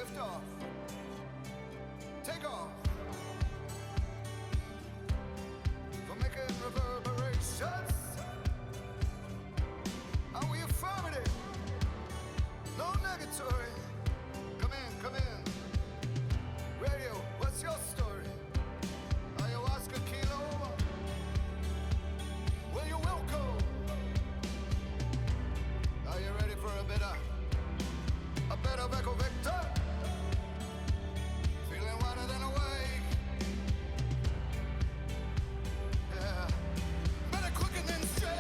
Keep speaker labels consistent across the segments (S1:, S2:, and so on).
S1: Lift off. Take off. For making reverberations. Are we affirmative? No negatory. Come in, come in. Radio, what's your story? Ayahuasca kilo? Well, you're welcome. Are you ready for a bit of Echo Victor? Feeling wider than awake. Yeah. Better quicker than straight.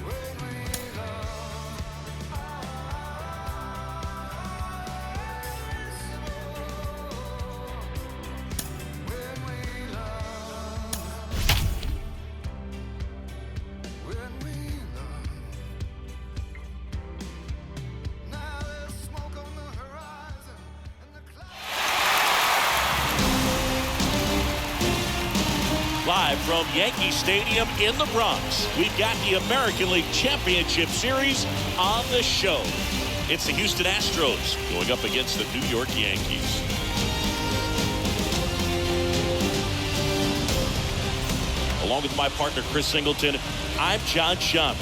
S1: When we love. When we love. When we love. Now there's smoke on the horizon and the clouds.
S2: Live from Yankee Stadium in the Bronx, we've got the American League Championship Series on the show. It's the Houston Astros going up against the New York Yankees. Along with my partner, Chris Singleton, I'm John Schumm.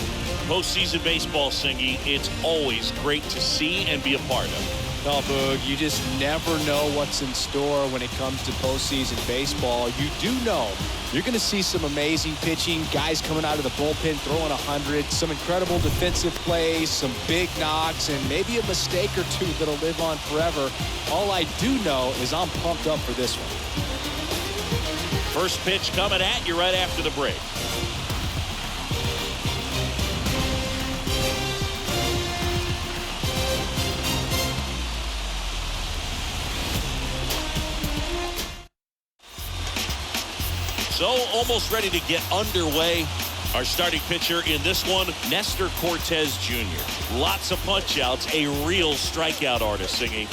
S2: Postseason baseball, Singy, it's always great to see and be a part of.
S3: No, Boog, you just never know what's in store when it comes to postseason baseball. You do know you're going to see some amazing pitching, guys coming out of the bullpen throwing 100, some incredible defensive plays, some big knocks, and maybe a mistake or two that'll live on forever. All I do know is I'm pumped up for this one.
S2: First pitch coming at you right after the break. So almost ready to get underway. Our starting pitcher in this one, Nestor Cortés Jr. Lots of punch outs, a real strikeout artist, Singy.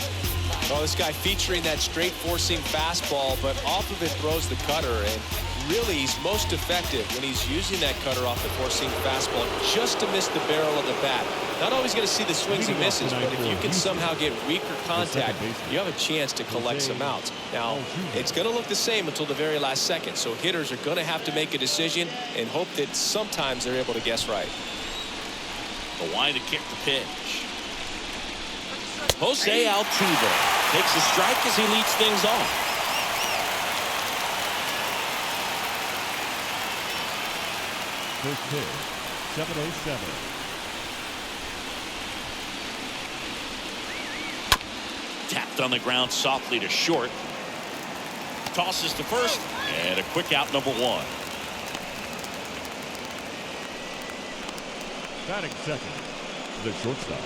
S3: Well, this guy featuring that straight four-seam fastball, but off of it throws the cutter, and really he's most effective when he's using that cutter off the four-seam fastball just to miss the barrel of the bat. Not always going to see the swings and misses, but if you can somehow get weaker contact, you have a chance to collect some outs. Now, it's going to look the same until the very last second, so hitters are going to have to make a decision and hope that sometimes they're able to guess right.
S2: The line to kick the pitch. Jose Altuve takes a strike as he leads things off.
S4: First pitch, 7-0-7.
S2: Tapped on the ground softly to short. Tosses to first, and a quick out, number one.
S4: Batting second, the shortstop.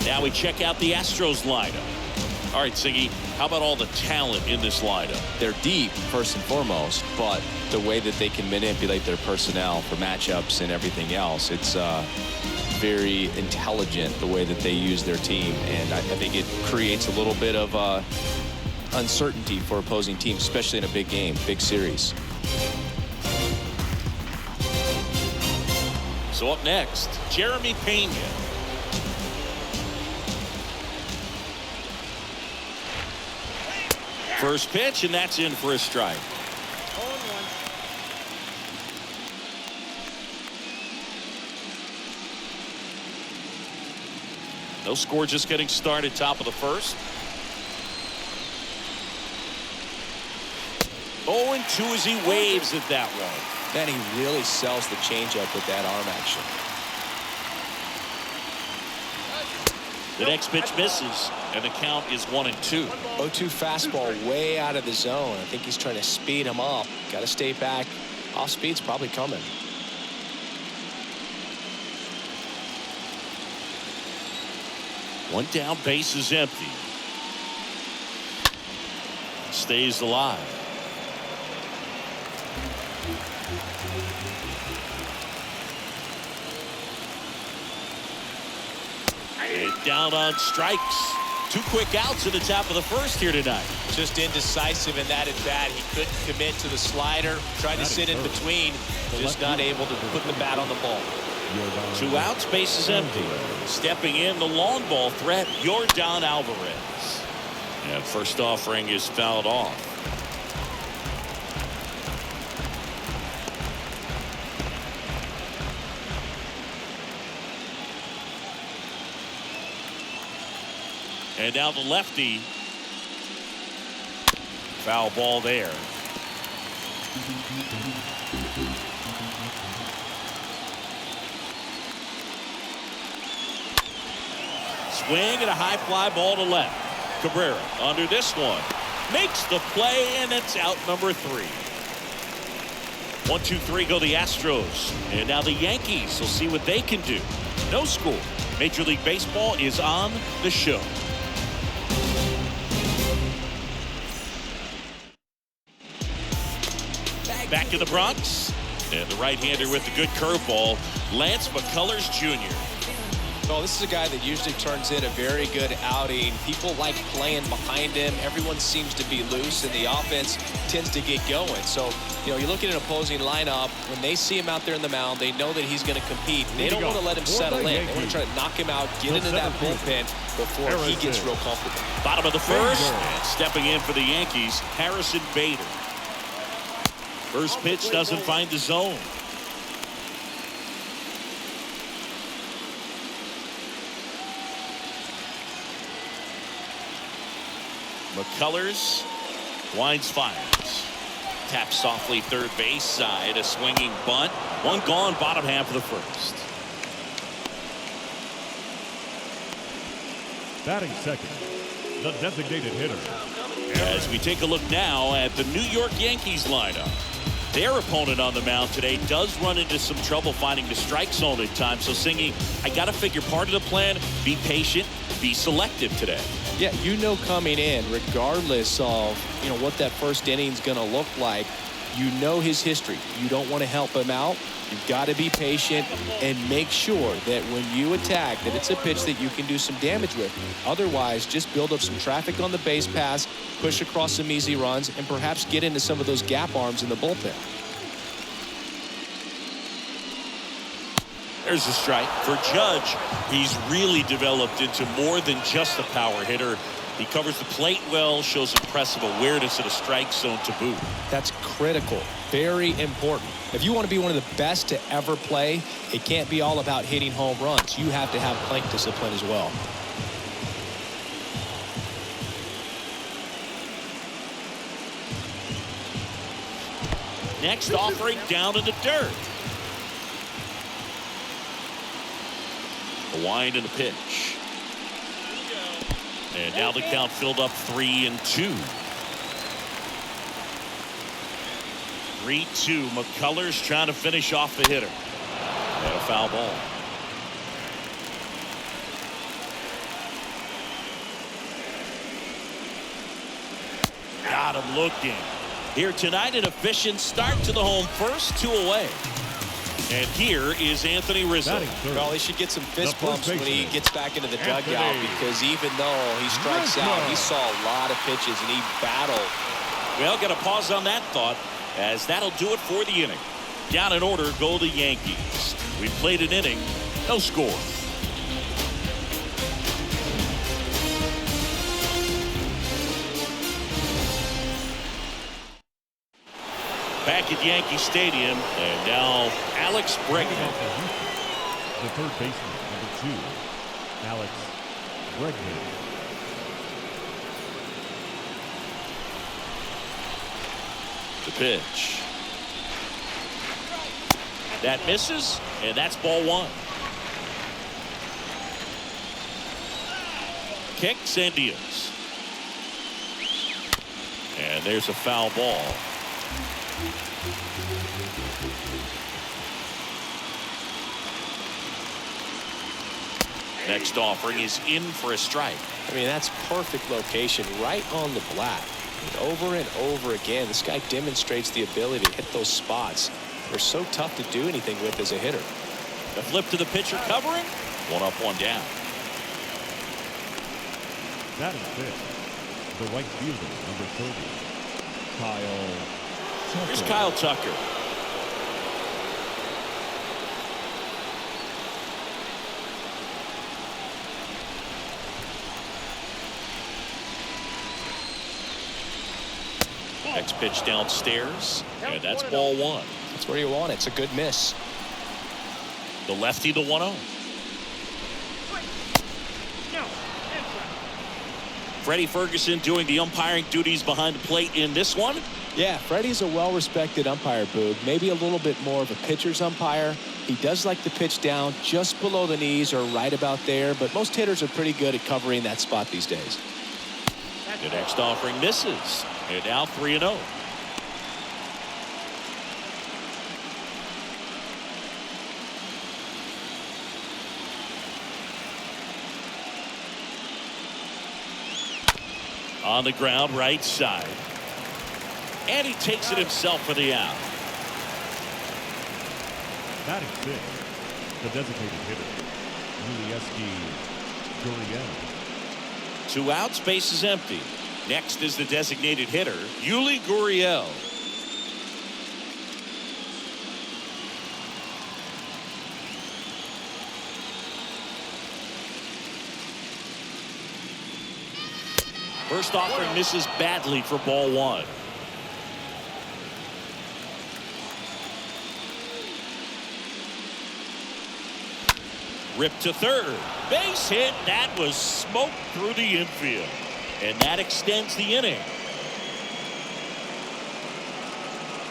S2: Now we check out the Astros lineup. All right, Siggy, how about all the talent in this lineup?
S3: They're deep, first and foremost, but the way that they can manipulate their personnel for matchups and everything else, it's very intelligent the way that they use their team, and I think it creates a little bit of uncertainty for opposing teams, especially in a big game, big series.
S2: So up next, Jeremy Pena. First pitch, and that's in for a strike. No score, just getting started, top of the first. 0-2 as he waves at that one.
S3: Man, he really sells the changeup with that arm action.
S2: The next pitch misses, and the count is 1-2.
S3: 0-2 fastball way out of the zone. I think he's trying to speed him up. Got to stay back. Off speed's probably coming.
S2: One down, base is empty. Stays alive. And down on strikes. 2 quick outs in the top of the first here tonight.
S3: Just indecisive in that at bat. He couldn't commit to the slider. Tried to sit in between. Just not able to put the bat on the ball.
S2: 2 outs, base is empty. Stepping in, the long ball threat, Yordan Alvarez. And first offering is fouled off. And now the lefty. Foul ball there. Swing and a high fly ball to left. Cabrera under this one. Makes the play, and it's out number 3. 1-2-3 go the Astros. And now the Yankees will see what they can do. No score. Major League Baseball is on the show. Back in the Bronx, and the right-hander with the good curveball, Lance McCullers Jr.
S3: Well, this is a guy that usually turns in a very good outing. People like playing behind him. Everyone seems to be loose, and the offense tends to get going. So, you look at an opposing lineup, when they see him out there in the mound, they know that he's going to compete. They don't want to let him settle in. They want to try to knock him out, get into that bullpen before he gets real comfortable.
S2: Bottom of the first, and stepping in for the Yankees, Harrison Bader. First pitch doesn't find the zone. McCullers winds, fires. Taps softly third base side. A swinging bunt. One gone, bottom half of the first.
S4: Batting second, the designated hitter.
S2: As we take a look now at the New York Yankees lineup. Their opponent on the mound today does run into some trouble finding the strike zone at times. So, Singy, I got to figure part of the plan, be patient, be selective today.
S3: Yeah, coming in, regardless of, what that first inning is going to look like, his history. You don't want to help him out. You've got to be patient and make sure that when you attack, that it's a pitch that you can do some damage with. Otherwise, just build up some traffic on the base pass, push across some easy runs, and perhaps get into some of those gap arms in the bullpen.
S2: There's a strike for Judge. He's really developed into more than just a power hitter. He covers the plate well, shows impressive awareness of the strike zone to boot.
S3: That's critical, very important. If you want to be one of the best to ever play, it can't be all about hitting home runs. You have to have plate discipline as well.
S2: Next offering down in the dirt. A wind and a pitch. And now the count filled up 3-2. 3-2. McCullers trying to finish off the hitter. And a foul ball. Got him looking. Here tonight, an efficient start to the home first, 2 away. And here is Anthony Rizzo.
S3: Well, he should get some fist bumps when he gets back into the dugout, because even though he strikes out, he saw a lot of pitches and he battled.
S2: Well, got to pause on that thought, as that'll do it for the inning. Down in order go the Yankees. We played an inning, no score. Back at Yankee Stadium, and now Alex Bregman.
S4: The third baseman, number 2, Alex Bregman.
S2: The pitch. That misses, and that's ball 1. Kicks and deals. And there's a foul ball. Next offering is in for a strike.
S3: I mean, that's perfect location, right on the black. Over and over again, this guy demonstrates the ability to hit those spots. They're so tough to do anything with as a hitter.
S2: The flip to the pitcher covering. 1 up, 1 down.
S4: Batting fifth, the right fielder, number 30, Kyle Tucker.
S2: Here's Kyle Tucker. Next pitch downstairs, and that's ball one.
S3: That's where you want it. It's a good miss.
S2: The lefty to 1-0. Freddie Ferguson doing the umpiring duties behind the plate in this one.
S3: Yeah, Freddie's a well-respected umpire, Boog. Maybe a little bit more of a pitcher's umpire. He does like to pitch down just below the knees or right about there, but most hitters are pretty good at covering that spot these days.
S2: The next offering misses, and now 3-0. On the ground, right side. And he takes it himself for the out.
S4: Batting fifth, the designated hitter, Gurriel.
S2: 2 outs, base is empty. Next is the designated hitter, Yuli Gurriel. First offering misses badly for ball one. Ripped to third. Base hit. That was smoked through the infield. And that extends the inning.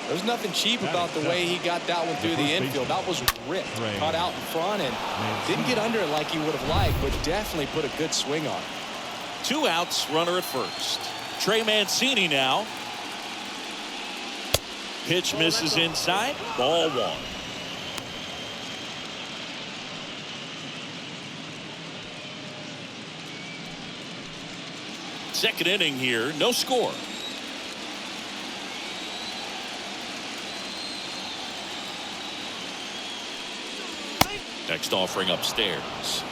S3: There's nothing cheap about the way he got that one through the infield. That was ripped. Caught out in front and didn't get under it like he would have liked, but definitely put a good swing on it.
S2: 2 outs, runner at first. Trey Mancini now. Pitch misses inside. Ball one. Second inning here, no score. Next offering upstairs.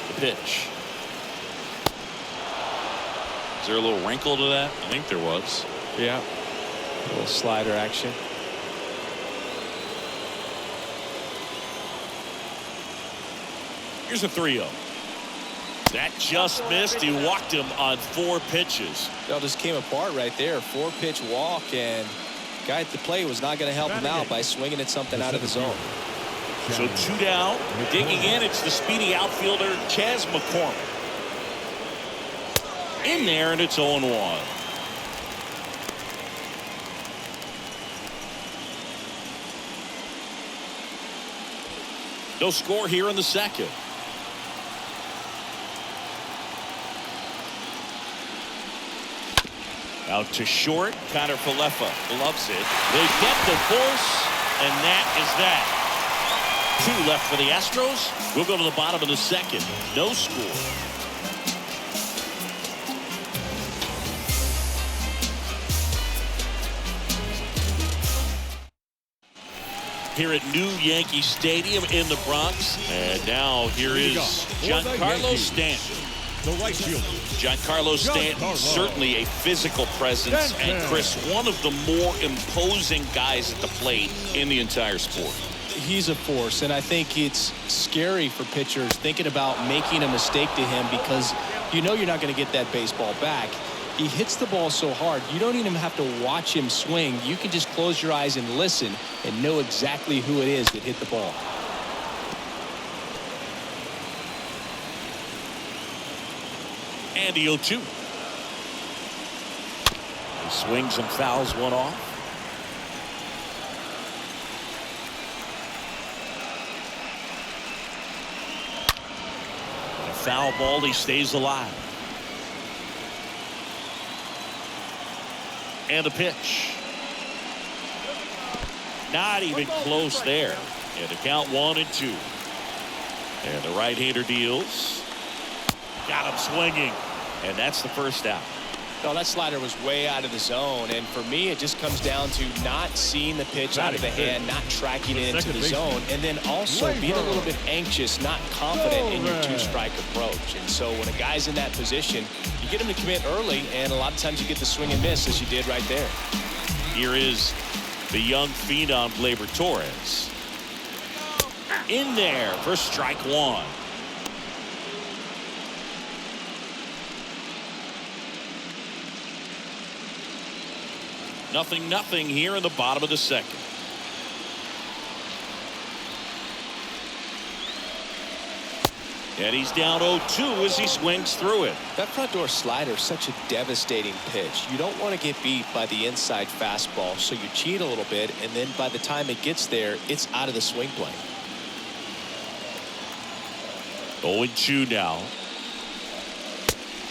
S2: The pitch. Is there a little wrinkle to that? I think there was.
S3: Yeah. A little slider action.
S2: Here's a 3-0. That just missed. He walked him on 4 pitches.
S3: It all just came apart right there. 4-pitch walk, and guy at the plate was not going to help him out by swinging at something out of the zone.
S2: So 2 down. Digging in, it's the speedy outfielder, Chas McCormick. In there, and it's 0-1. No score here in the second. Out to short. Connor Falefa loves it. They get the force, and that is that. 2 left for the Astros. We'll go to the bottom of the second. No score. Here at new Yankee Stadium in the Bronx. And now here is Giancarlo Stanton.
S4: The right fielder,
S2: Giancarlo Stanton, certainly a physical presence, and Chris, one of the more imposing guys at the plate in the entire sport.
S3: He's a force, and I think it's scary for pitchers thinking about making a mistake to him because you know you're not going to get that baseball back. He hits the ball so hard, you don't even have to watch him swing. You can just close your eyes and listen and know exactly who it is that hit the ball.
S2: And the 0-2. He swings and fouls one off. And a foul ball, he stays alive. And a pitch. Not even close there. And the count 1-2. And the right-hander deals. Got him swinging. And that's the first out.
S3: No, that slider was way out of the zone, and for me, it just comes down to not seeing the pitch out of the hand, not tracking it into the zone, and then also being a little bit anxious, not confident in your two-strike approach. And so when a guy's in that position, you get him to commit early, and a lot of times you get the swing and miss, as you did right there.
S2: Here is the young phenom, Gleyber Torres. In there for strike one. Nothing here in the bottom of the second. And he's down 0-2 as he swings through it.
S3: That front door slider is such a devastating pitch. You don't want to get beat by the inside fastball, so you cheat a little bit, and then by the time it gets there, it's out of the swing plane.
S2: 0-2 now.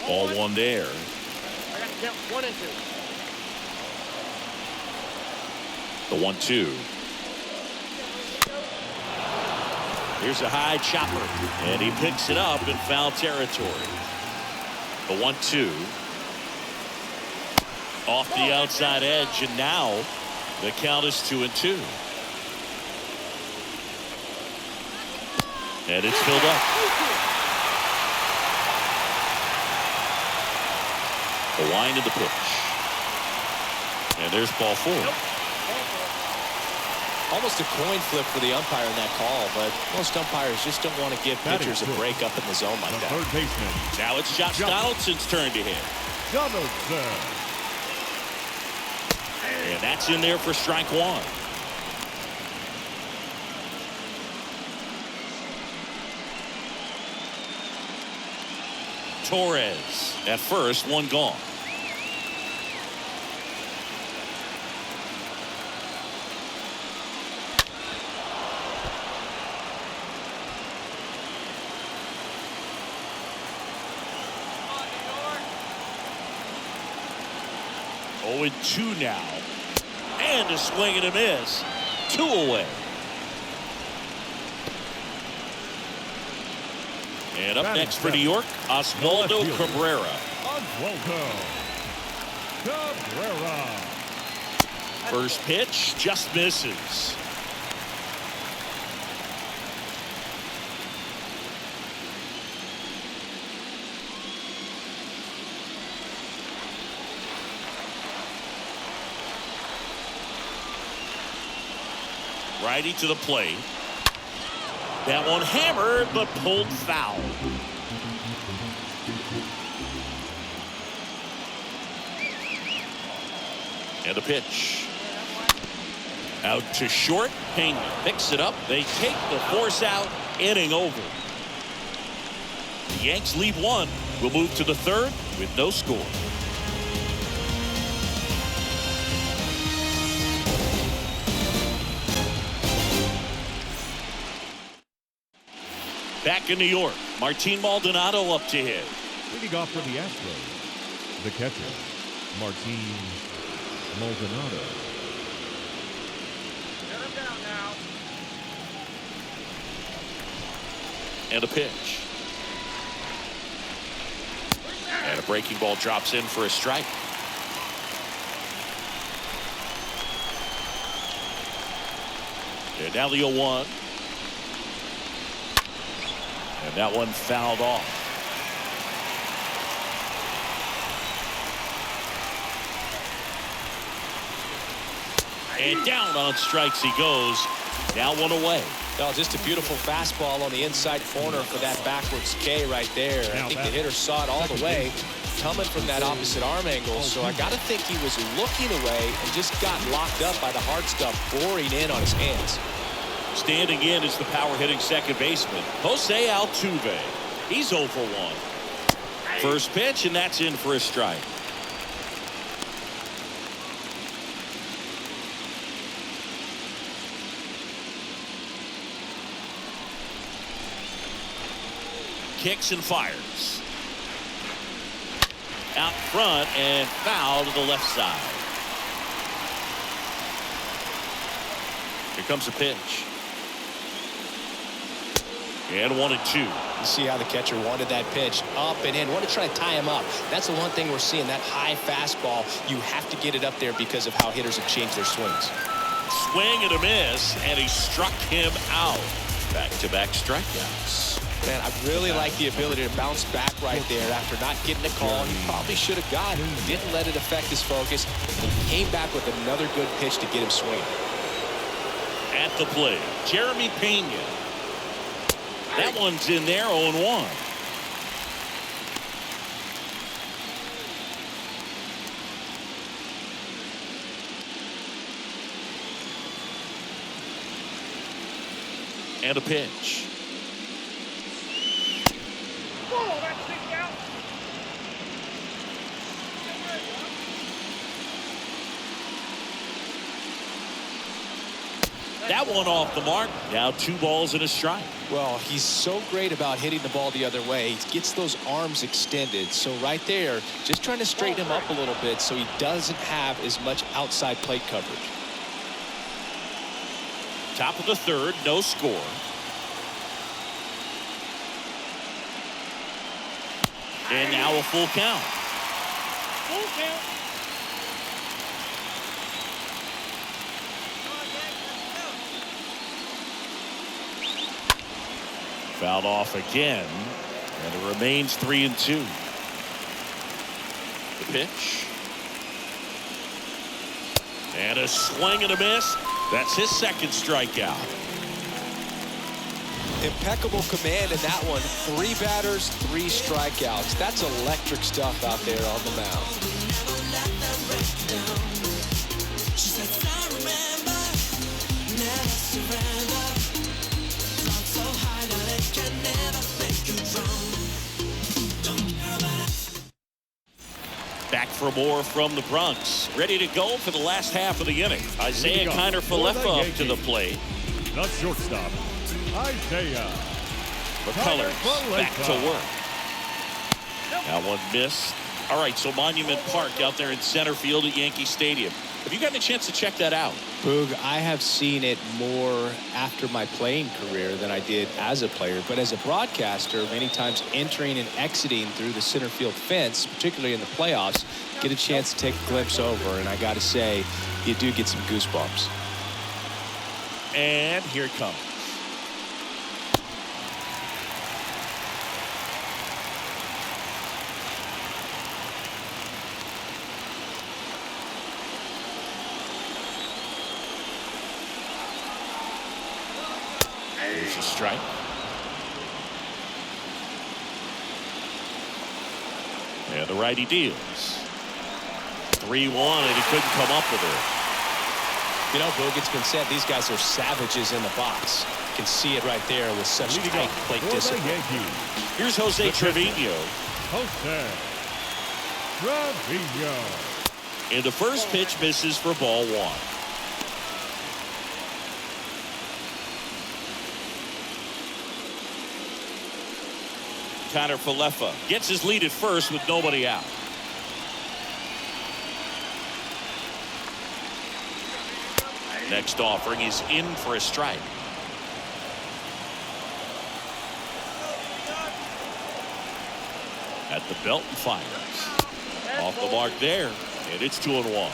S2: Ball one there.
S5: I got to count 1 and 2.
S2: The 1-2. Here's a high chopper, and he picks it up in foul territory. The 1-2. Off the outside edge, and now the count is 2-2. And it's filled up. The wind of the pitch. And there's ball 4.
S3: Almost a coin flip for the umpire in that call, but most umpires just don't want to give pitchers a break up in the zone like that.
S4: Third baseman.
S2: Now it's Josh Donaldson's turn to hit.
S4: Donaldson.
S2: And that's in there for strike one. Torres at first, one gone. Oh, and 2 now. And a swing and a miss. 2 away. And up next for New York, Oswaldo Cabrera.
S4: Oswaldo Cabrera.
S2: First pitch just misses. Righty to the plate. That one hammered but pulled foul. And a pitch. Out to short. Pena picks it up. They take the force out. Inning over. The Yanks lead 1. We'll move to the 3rd with no score. Back in New York, Martin Maldonado up to hit.
S4: Leading off for the Astros, the catcher, Martin Maldonado.
S5: Shut him down now.
S2: And a pitch. And a breaking ball drops in for a strike. And now the 0-1. And that one fouled off. And down on strikes he goes. Now 1 away.
S3: Well, just a beautiful fastball on the inside corner for that backwards K right there. I think the hitter saw it all the way, coming from that opposite arm angle. So I got to think he was looking away and just got locked up by the hard stuff boring in on his hands.
S2: Standing in is the power hitting second baseman, Jose Altuve. He's 0 for 1. First pitch, and that's in for a strike. Kicks and fires. Out front and foul to the left side. Here comes a pitch. And 1-2.
S3: You see how the catcher wanted that pitch up and in. Want to try to tie him up. That's the one thing we're seeing, that high fastball. You have to get it up there because of how hitters have changed their swings.
S2: Swing and a miss, and he struck him out. Back-to-back strikeouts.
S3: Man, I really like the ability to bounce back right there after not getting a call. He probably should have gotten it. Didn't let it affect his focus. He came back with another good pitch to get him swinging.
S2: At the plate, Jeremy Pena. That one's in there, 0-1. And a pitch.
S5: Whoa, that's kicked out.
S2: That one off the mark. Now 2 balls and a strike.
S3: Well, he's so great about hitting the ball the other way. He gets those arms extended. So right there, just trying to straighten him up a little bit so he doesn't have as much outside plate coverage.
S2: Top of the 3rd, no score. And now a full count.
S5: Full count.
S2: Fouled off again, and it remains 3-2. The pitch. And a swing and a miss. That's his 2nd strikeout.
S3: Impeccable command in that one. 3 batters, 3 strikeouts. That's electric stuff out there on the mound.
S2: Back for more from the Bronx. Ready to go for the last half of the inning. Isaiah Kiner-Falefa up to the plate.
S4: The shortstop, Isaiah
S2: McCullers back to work. That one missed. All right, so Monument Park out there in center field at Yankee Stadium. Have you gotten a chance to check that out?
S3: Boog, I have seen it more after my playing career than I did as a player. But as a broadcaster, many times entering and exiting through the center field fence, particularly in the playoffs, get a chance to take a glimpse over. And I got to say, you do get some goosebumps.
S2: And here it comes. There's a strike. And the righty deals. 3-1, and he couldn't come up with it.
S3: You know, Boog, it's been said these guys are savages in the box. You can see it right there with such tight plate discipline.
S2: Here's Jose Trevino. And the first pitch misses for ball 1. Kiner-Falefa gets his lead at first with nobody out. Next offering is in for a strike. At the belt and fires. Off the mark there, and it's 2-1.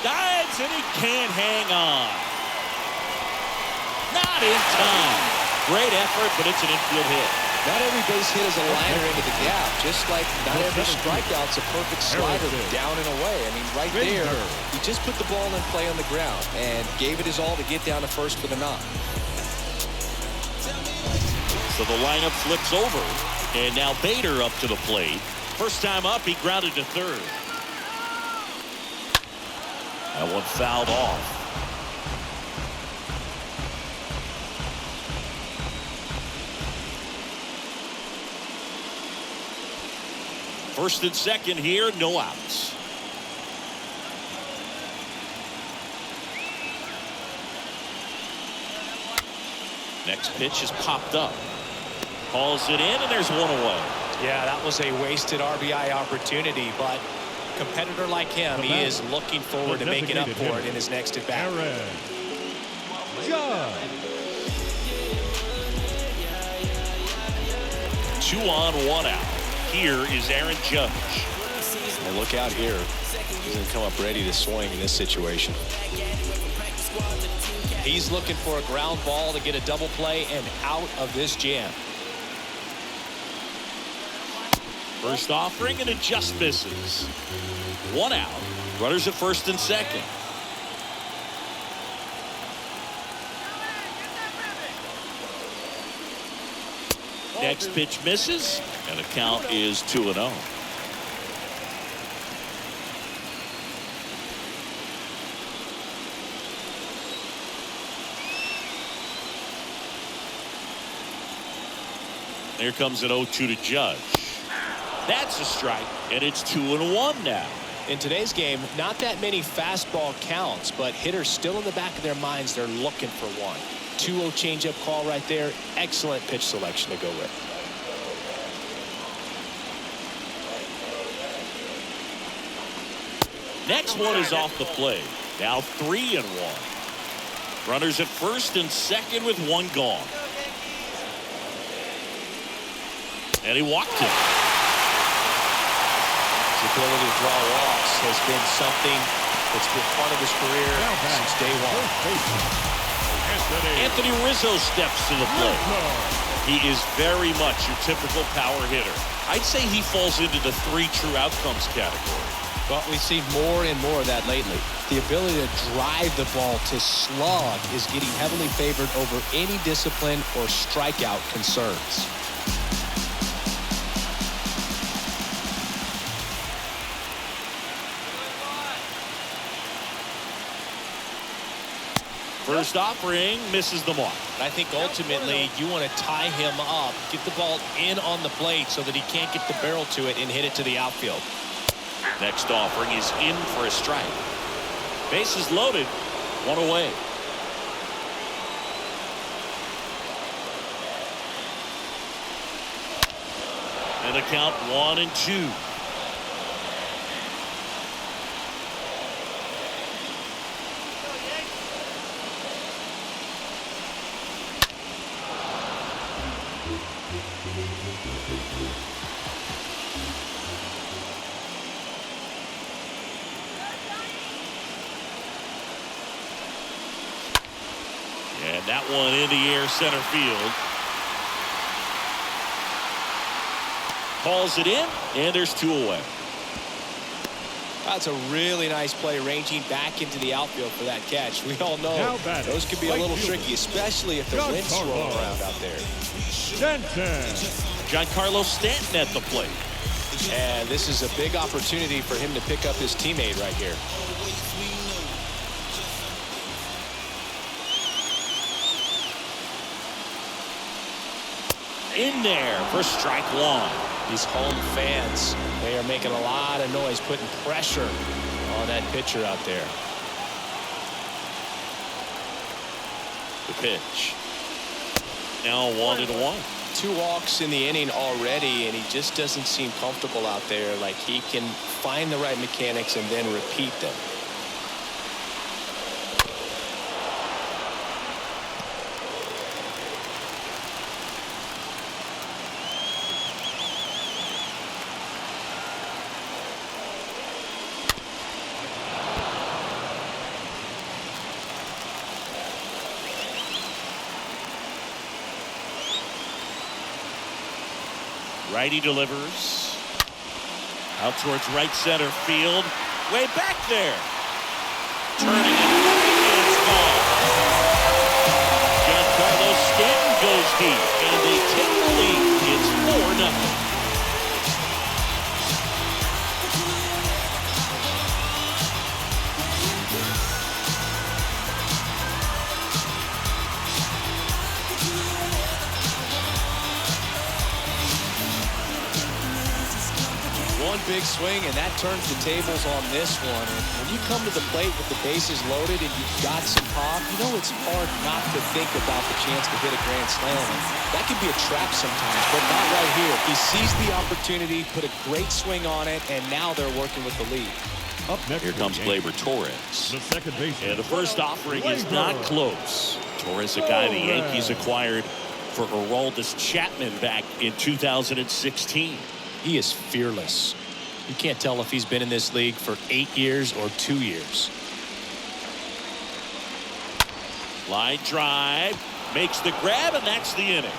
S2: Dives, and he can't hang on. Not in time. Great effort, but it's an infield hit.
S3: Not every base hit is a liner into the gap, just like not every strikeout's a perfect slider down and away. I mean, right there, he just put the ball in play on the ground and gave it his all to get down to first for the knock.
S2: So the lineup flips over, and now Bader up to the plate. First time up, he grounded to third. That one fouled off. First and second here, no outs. Next pitch is popped up. Calls it in, and there's one away.
S3: Yeah, that was a wasted RBI opportunity, but a competitor like him, he is looking forward to making up for it in his next at bat.
S4: Judge.
S2: 2 on, 1 out. Here is Aaron Judge.
S3: Well, look out here. He's going to come up ready to swing in this situation. He's looking for a ground ball to get a double play and out of this jam.
S2: First offering, and it just misses. 1 out. Runners at first and second. Next pitch misses, and the count is 2-0. Here comes an 0-2 to Judge. That's a strike, and it's 2-1 now.
S3: In today's game, not that many fastball counts, but hitters still in the back of their minds, they're looking for one. 2-0 changeup call right there. Excellent pitch selection to go with.
S2: Next one is off the plate. Now 3-1. Runners at first and second with 1 gone. And he walked him.
S3: His ability to draw walks has been something that's been part of his career since day one.
S2: Anthony Rizzo steps to the plate. He is very much your typical power hitter. I'd say he falls into the 3 true outcomes category.
S3: But we've seen more and more of that lately. The ability to drive the ball to slug is getting heavily favored over any discipline or strikeout concerns.
S2: First offering misses the mark.
S3: I think ultimately you want to tie him up, get the ball in on the plate so that he can't get the barrel to it and hit it to the outfield.
S2: Next offering is in for a strike. Bases loaded, 1 away. And a count 1-2. And that one in the air center field. Calls it in, and there's 2 away.
S3: That's a really nice play, ranging back into the outfield for that catch. We all know those could be a little tricky, especially if the wind's swirling around out there.
S2: Giancarlo Stanton at the plate.
S3: And this is a big opportunity for him to pick up his teammate right here.
S2: In there for strike 1.
S3: These home fans, they are making a lot of noise, putting pressure on that pitcher out there.
S2: The pitch. Now 1-1.
S3: 2 walks in the inning already, and he just doesn't seem comfortable out there. Like he can find the right mechanics and then repeat them.
S2: Righty delivers. Out towards right center field. Way back there. Turning it. It's gone. Giancarlo Stanton goes deep. And they take the lead. It's 4-0.
S3: One big big swing, and that turns the tables on this one. And when you come to the plate with the bases loaded and you've got some pop, you know it's hard not to think about the chance to hit a grand slam. And that can be a trap sometimes, but not right here. He sees the opportunity, put a great swing on it, and now they're working with the lead.
S4: Up next,
S2: Here comes Gleyber Torres.
S4: the second baseman.
S2: And the first offering is not close. Torres, a guy the Yankees acquired for Aroldis Chapman back in 2016.
S3: He is fearless. You can't tell if he's been in this league for 8 years or 2 years.
S2: Line drive, makes the grab, and that's the inning.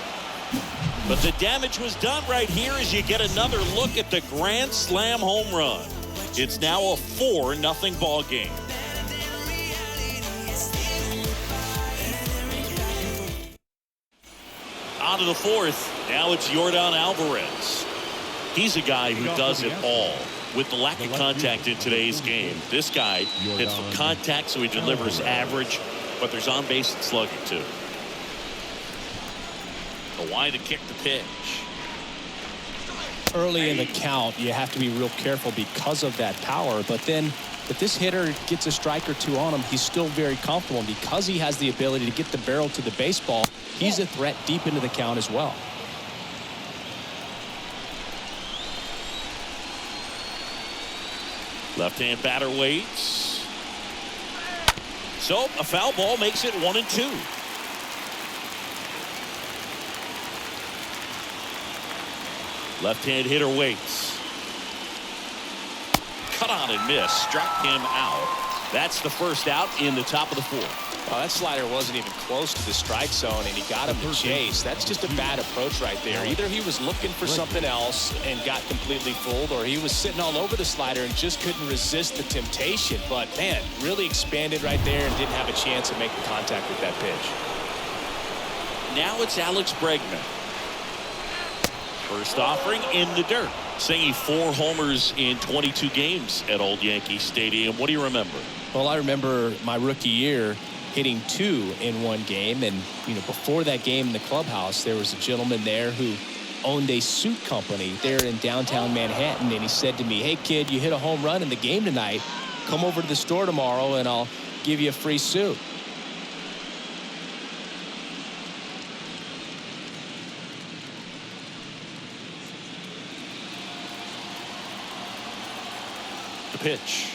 S2: But the damage was done right here as you get another look at the grand slam home run. It's now a 4-0 ball game. On to the fourth. Now it's Yordan Alvarez. He's a guy who does it all. With the lack of contact in today's game, this guy hits for contact, so he delivers average, but there's on base and slugging too. The wide to kick the pitch.
S3: Early in the count, you have to be real careful because of that power. But then if this hitter gets a strike or two on him, he's still very comfortable. And because he has the ability to get the barrel to the baseball, he's a threat deep into the count as well.
S2: Left-hand batter waits. So a foul ball makes it 1-2. Left-hand hitter waits. Cut on and miss. Struck him out. That's the first out in the top of the fourth.
S3: Well, that slider wasn't even close to the strike zone, and he got him to chase. That's just a bad approach right there. Either he was looking for something else and got completely fooled, or he was sitting all over the slider and just couldn't resist the temptation. But, man, really expanded right there and didn't have a chance of making contact with that pitch.
S2: Now it's Alex Bregman. First offering in the dirt. Singing 4 homers in 22 games at Old Yankee Stadium. What do you remember?
S3: Well, I remember my rookie year hitting 2 in one game. And, you know, before that game in the clubhouse, there was a gentleman there who owned a suit company there in downtown Manhattan. And he said to me, "Hey, kid, you hit a home run in the game tonight. Come over to the store tomorrow and I'll give you a free suit."
S2: The pitch.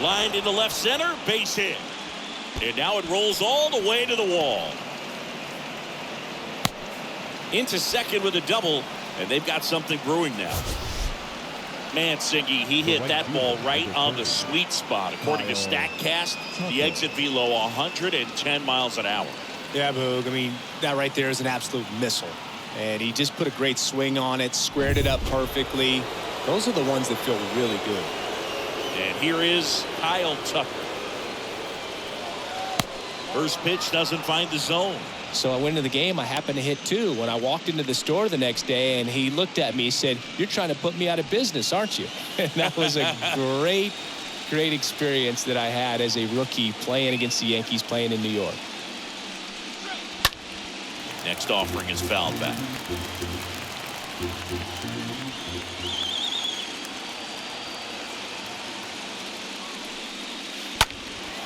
S2: Lined into left center, base hit. And now it rolls all the way to the wall. Into second with a double, and they've got something brewing now. Man, Singy, he hit that ball right on the sweet spot. According to StatCast, the exit velo 110 miles an hour.
S3: Yeah, Boog. I mean, that right there is an absolute missile. And he just put a great swing on it, squared it up perfectly. Those are the ones that feel really good.
S2: And here is Kyle Tucker. First pitch doesn't find the zone.
S3: So I went into the game. I happened to hit 2. When I walked into the store the next day, and he looked at me, he said, "You're trying to put me out of business, aren't you?" And that was a great experience that I had as a rookie playing against the Yankees, playing in New York.
S2: Next offering is fouled back.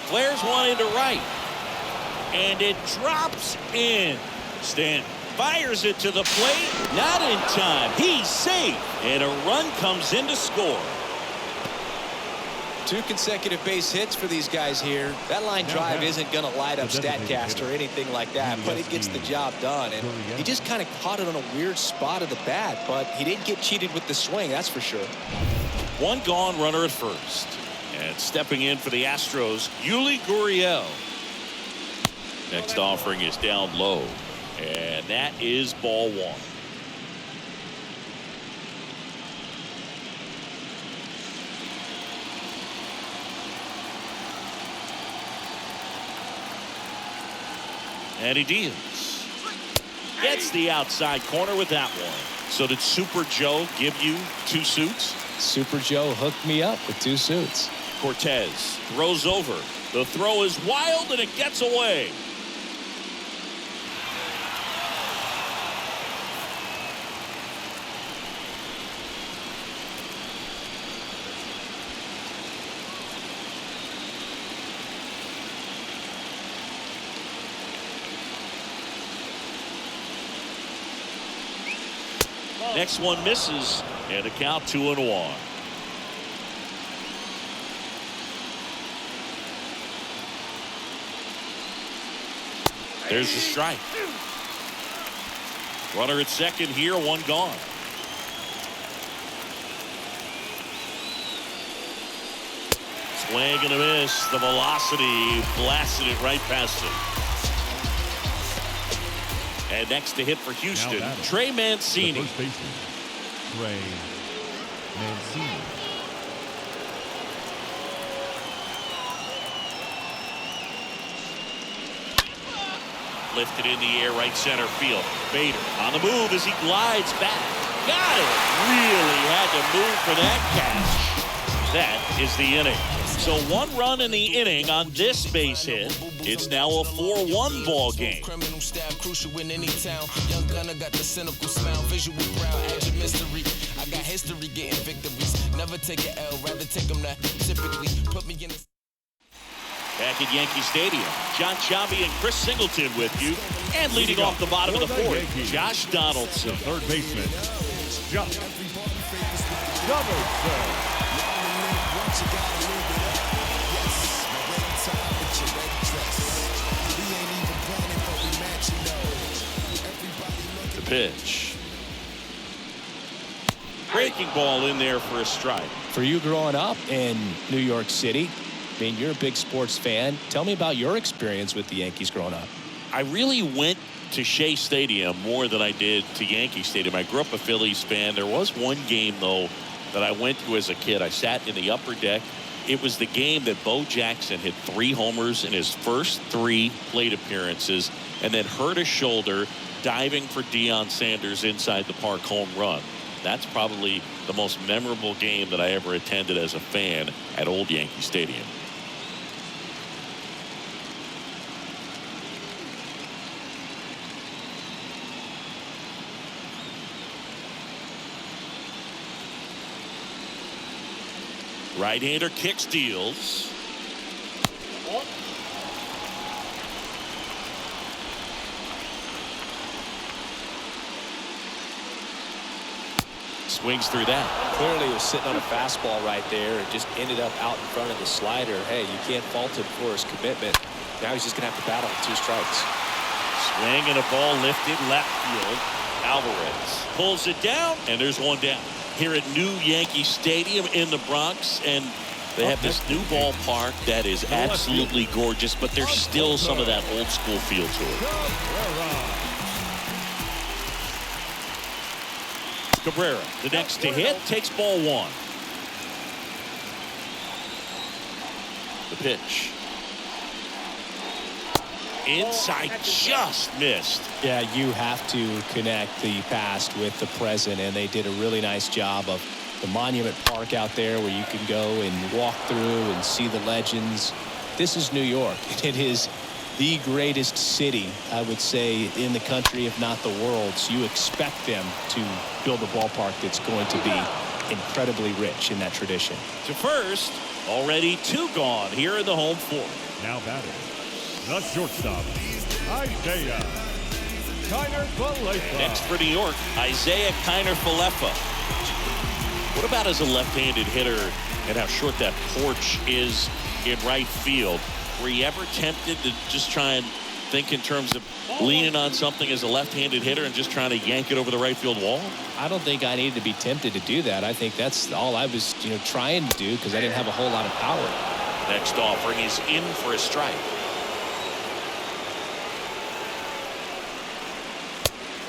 S2: Flares one into right. And it drops in. Stanton fires it to the plate. Not in time. He's safe. And a run comes in to score.
S3: 2 consecutive base hits for these guys here. That line drive isn't going to light up StatCast or anything like that, but it gets the job done. And he just kind of caught it on a weird spot of the bat, but he didn't get cheated with the swing, that's for sure.
S2: 1 gone, runner at first. And stepping in for the Astros, Yuli Gurriel. Next offering is down low. And that is ball 1. And he deals. Gets the outside corner with that one. So did Super Joe give you 2 suits?
S3: Super Joe hooked me up with 2 suits.
S2: Cortés throws over. The throw is wild and it gets away. Next one misses, and a count 2-1. There's the strike. Runner at second here, one gone. Swing and a miss. The velocity blasted it right past him. And next to hit for Houston, Trey Mancini.
S4: First baseman, Trey Mancini.
S2: Lifted in the air, right center field. Bader on the move as he glides back. Got it. Really had to move for that catch. That is the inning. So 1 run in the inning on this base hit. It's now a 4-1 ball game.
S6: Criminal staff crucial in any town. Young gunner got the cynical smile, visual crowd, edge of mystery. I got history getting victories. Never take an L, rather take them that typically put me in the...
S2: Back at Yankee Stadium, John Chambi and Chris Singleton with you. And leading off the bottom of the fourth, Josh Donaldson.
S4: The third baseman, Josh Donaldson.
S2: The pitch. Breaking ball in there for a strike.
S3: For you growing up in New York City, I mean, you're a big sports fan. Tell me about your experience with the Yankees growing up.
S2: I really went to Shea Stadium more than I did to Yankee Stadium. I grew up a Phillies fan. There was one game, though, that I went to as a kid. I sat in the upper deck. It was the game that Bo Jackson hit 3 homers in his first 3 plate appearances and then hurt his shoulder diving for Deion Sanders inside the park home run. That's probably the most memorable game that I ever attended as a fan at Old Yankee Stadium. Right-hander kick steals. Swings through that.
S3: Clearly, he was sitting on a fastball right there and just ended up out in front of the slider. Hey, you can't fault him for his commitment. Now he's just going to have to battle with 2 strikes.
S2: Swing and a ball lifted left field. Alvarez pulls it down, and there's one down. Here at New Yankee Stadium in the Bronx, and they have this new ballpark that is absolutely gorgeous, but there's still some of that old school feel to it. Cabrera, the next to hit, takes ball 1. The pitch. Inside, just missed.
S3: Yeah, you have to connect the past with the present, and they did a really nice job of the Monument Park out there where you can go and walk through and see the legends. This is New York. It is the greatest city, I would say, in the country, if not the world. So you expect them to build a ballpark that's going to be incredibly rich in that tradition.
S2: To first, already 2 gone here in the home fourth.
S4: Now batting, the shortstop, Isaiah Kiner-Falefa.
S2: Next for New York, Isaiah Kiner-Falefa. What about as a left-handed hitter and how short that porch is in right field? Were you ever tempted to just try and think in terms of leaning on something as a left-handed hitter and just trying to yank it over the right field wall?
S3: I don't think I needed to be tempted to do that. I think that's all I was, trying to do because I didn't have a whole lot of power.
S2: Next offering is in for a strike.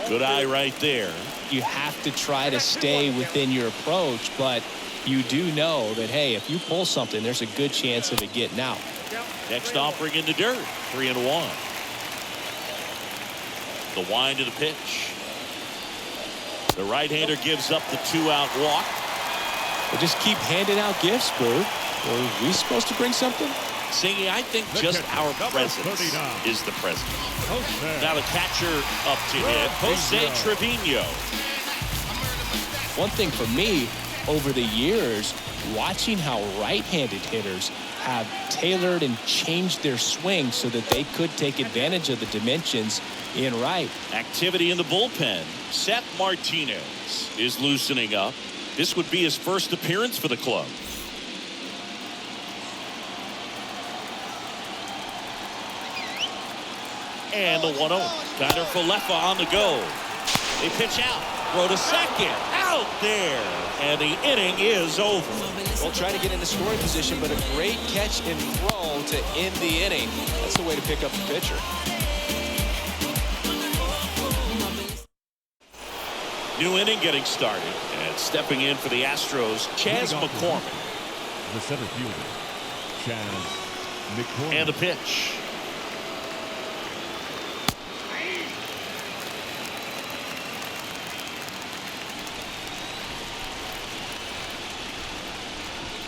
S2: Good eye right there.
S3: You have to try to stay within your approach, but you do know that, hey, if you pull something, there's a good chance of it getting out.
S2: Next offering in the dirt, 3-1. The wind of the pitch. The right-hander gives up the 2-out walk.
S3: Well, just keep handing out gifts, Boo. Are we supposed to bring something?
S2: Singy, I think just our presence is the presence. Now the catcher up to hit, Jose Trevino.
S3: One thing for me over the years, watching how right-handed hitters have tailored and changed their swing so that they could take advantage of the dimensions in right.
S2: Activity in the bullpen. Seth Martinez is loosening up. This would be his first appearance for the club. And the 1-0. Tyler Falefa on the go. They pitch out. Throw to second. Out there. And the inning is over.
S3: Well, try to get into scoring position, but a great catch and throw to end the inning. That's the way to pick up the pitcher.
S2: New inning getting started. And stepping in for the Astros, Chas McCormick.
S4: The center fielder, Chas McCormick.
S2: And the pitch.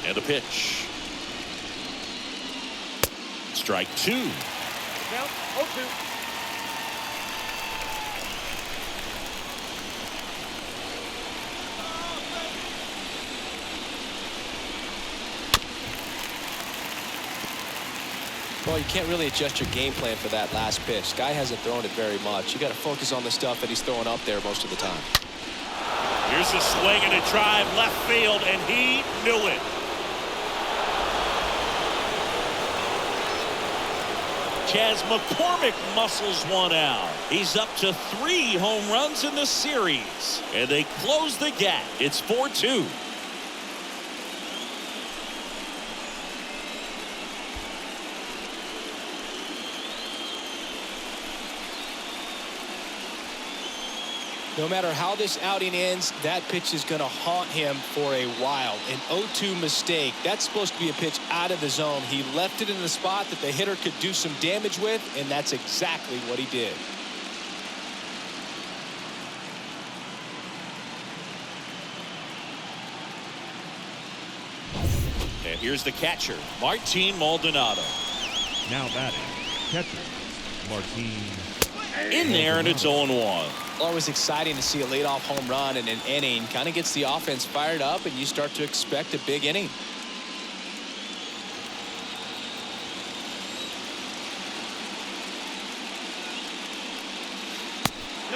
S2: And the pitch. Strike two.
S5: Count 0-2.
S3: Well, you can't really adjust your game plan for that last pitch. Guy hasn't thrown it very much. You got to focus on the stuff that he's throwing up there most of the time.
S2: Here's a swing and a drive left field, and he knew it. Chas McCormick muscles one out. He's up to 3 home runs in the series, and they close the gap. It's 4-2.
S3: No matter how this outing ends, that pitch is going to haunt him for a while. An 0-2 mistake. That's supposed to be a pitch out of the zone. He left it in the spot that the hitter could do some damage with, and that's exactly what he did.
S2: And here's the catcher, Martin Maldonado.
S4: Now batting, catcher, Martin.
S2: In there, and it's 0-1.
S3: Always exciting to see a leadoff home run in an inning. Kind of gets the offense fired up, and you start to expect a big inning.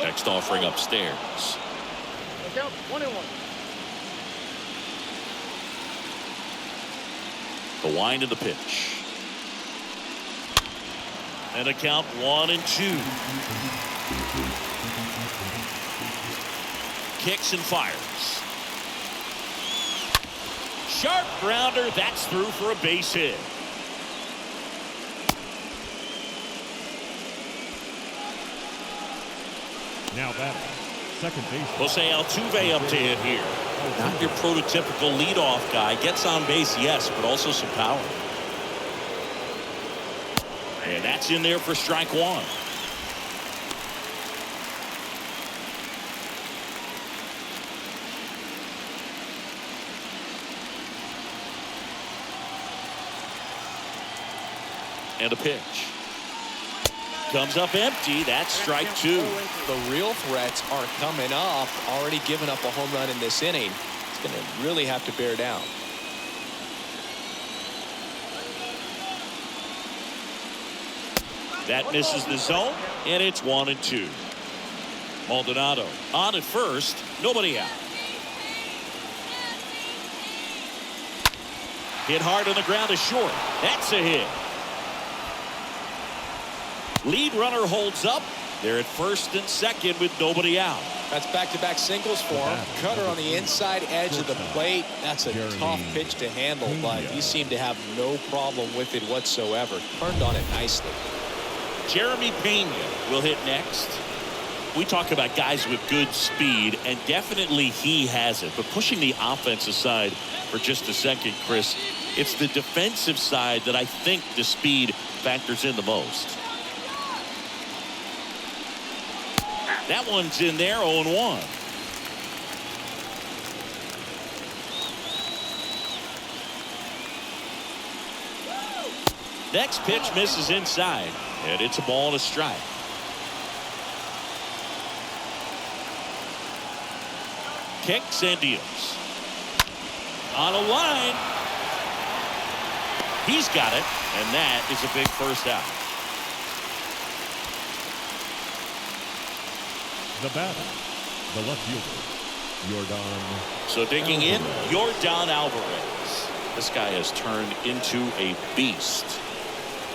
S2: Next offering upstairs.
S5: Count 1-1.
S2: The wind of the pitch. And a count 1-2. Kicks and fires. Sharp grounder. That's through for a base hit.
S4: Now batting, second base.
S2: Jose Altuve up to hit here. Not your prototypical leadoff guy. Gets on base, yes, but also some power. And that's in there for strike one. And a pitch. Comes up empty. That's strike two.
S3: The real threats are coming up. Already given up a home run in this inning. It's going to really have to bear down.
S2: That misses the zone, and it's 1-2. Maldonado on at first. Nobody out. Hit hard on the ground is short. That's a hit. Lead runner holds up. They're at first and second with nobody out.
S3: That's back-to-back singles for him. Cutter on the inside edge of the plate. That's a tough pitch to handle, but he seemed to have no problem with it whatsoever. Turned on it nicely.
S2: Jeremy Pena will hit next. We talk about guys with good speed, and definitely he has it. But pushing the offense aside for just a second, Chris, it's the defensive side that I think the speed factors in the most. That one's in there, 0-1. Next pitch misses inside, and it's a ball and a strike. Kicks and deals. On a line. He's got it, and that is a big first out.
S4: The batter, the left fielder, Yordan.
S2: So digging in,
S4: Alvarez.
S2: Yordan Alvarez. This guy has turned into a beast.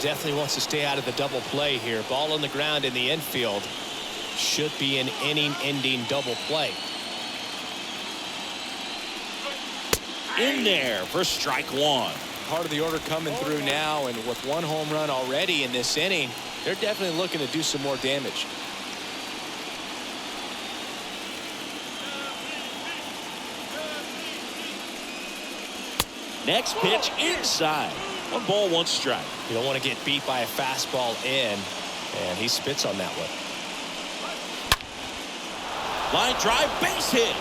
S3: Definitely wants to stay out of the double play here. Ball on the ground in the infield. Should be an inning-ending double play.
S2: In there for strike one.
S3: Part of the order coming through now, and with one home run already in this inning, they're definitely looking to do some more damage.
S2: Next pitch inside. 1 ball, 1 strike.
S3: You don't want to get beat by a fastball in, and he spits on that one.
S2: Line drive, base hit.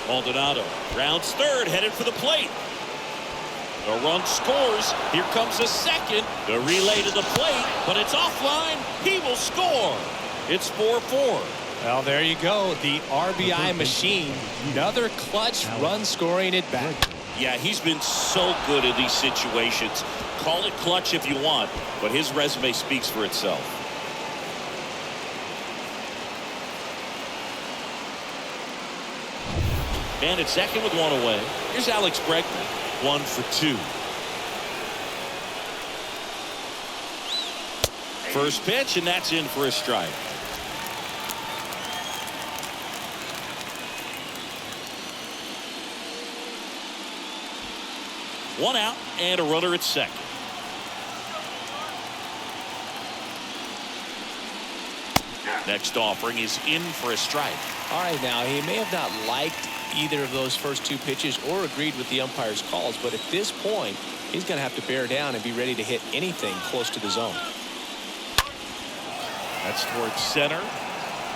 S2: Maldonado rounds third, headed for the plate. The run scores. Here comes a second. The relay to the plate, but it's offline. He will score. It's 4-4.
S3: Well, there you go. The RBI machine. Another clutch run scoring at bat.
S2: Yeah, he's been so good in these situations. Call it clutch if you want, but his resume speaks for itself. And at second with 1 away. Here's Alex Bregman. 1 for 2. First pitch, and that's in for a strike. One out and a runner at second. Next offering is in for a strike.
S3: All right, now he may have not liked either of those first 2 pitches or agreed with the umpire's calls, but at this point he's going to have to bear down and be ready to hit anything close to the zone.
S2: That's towards center.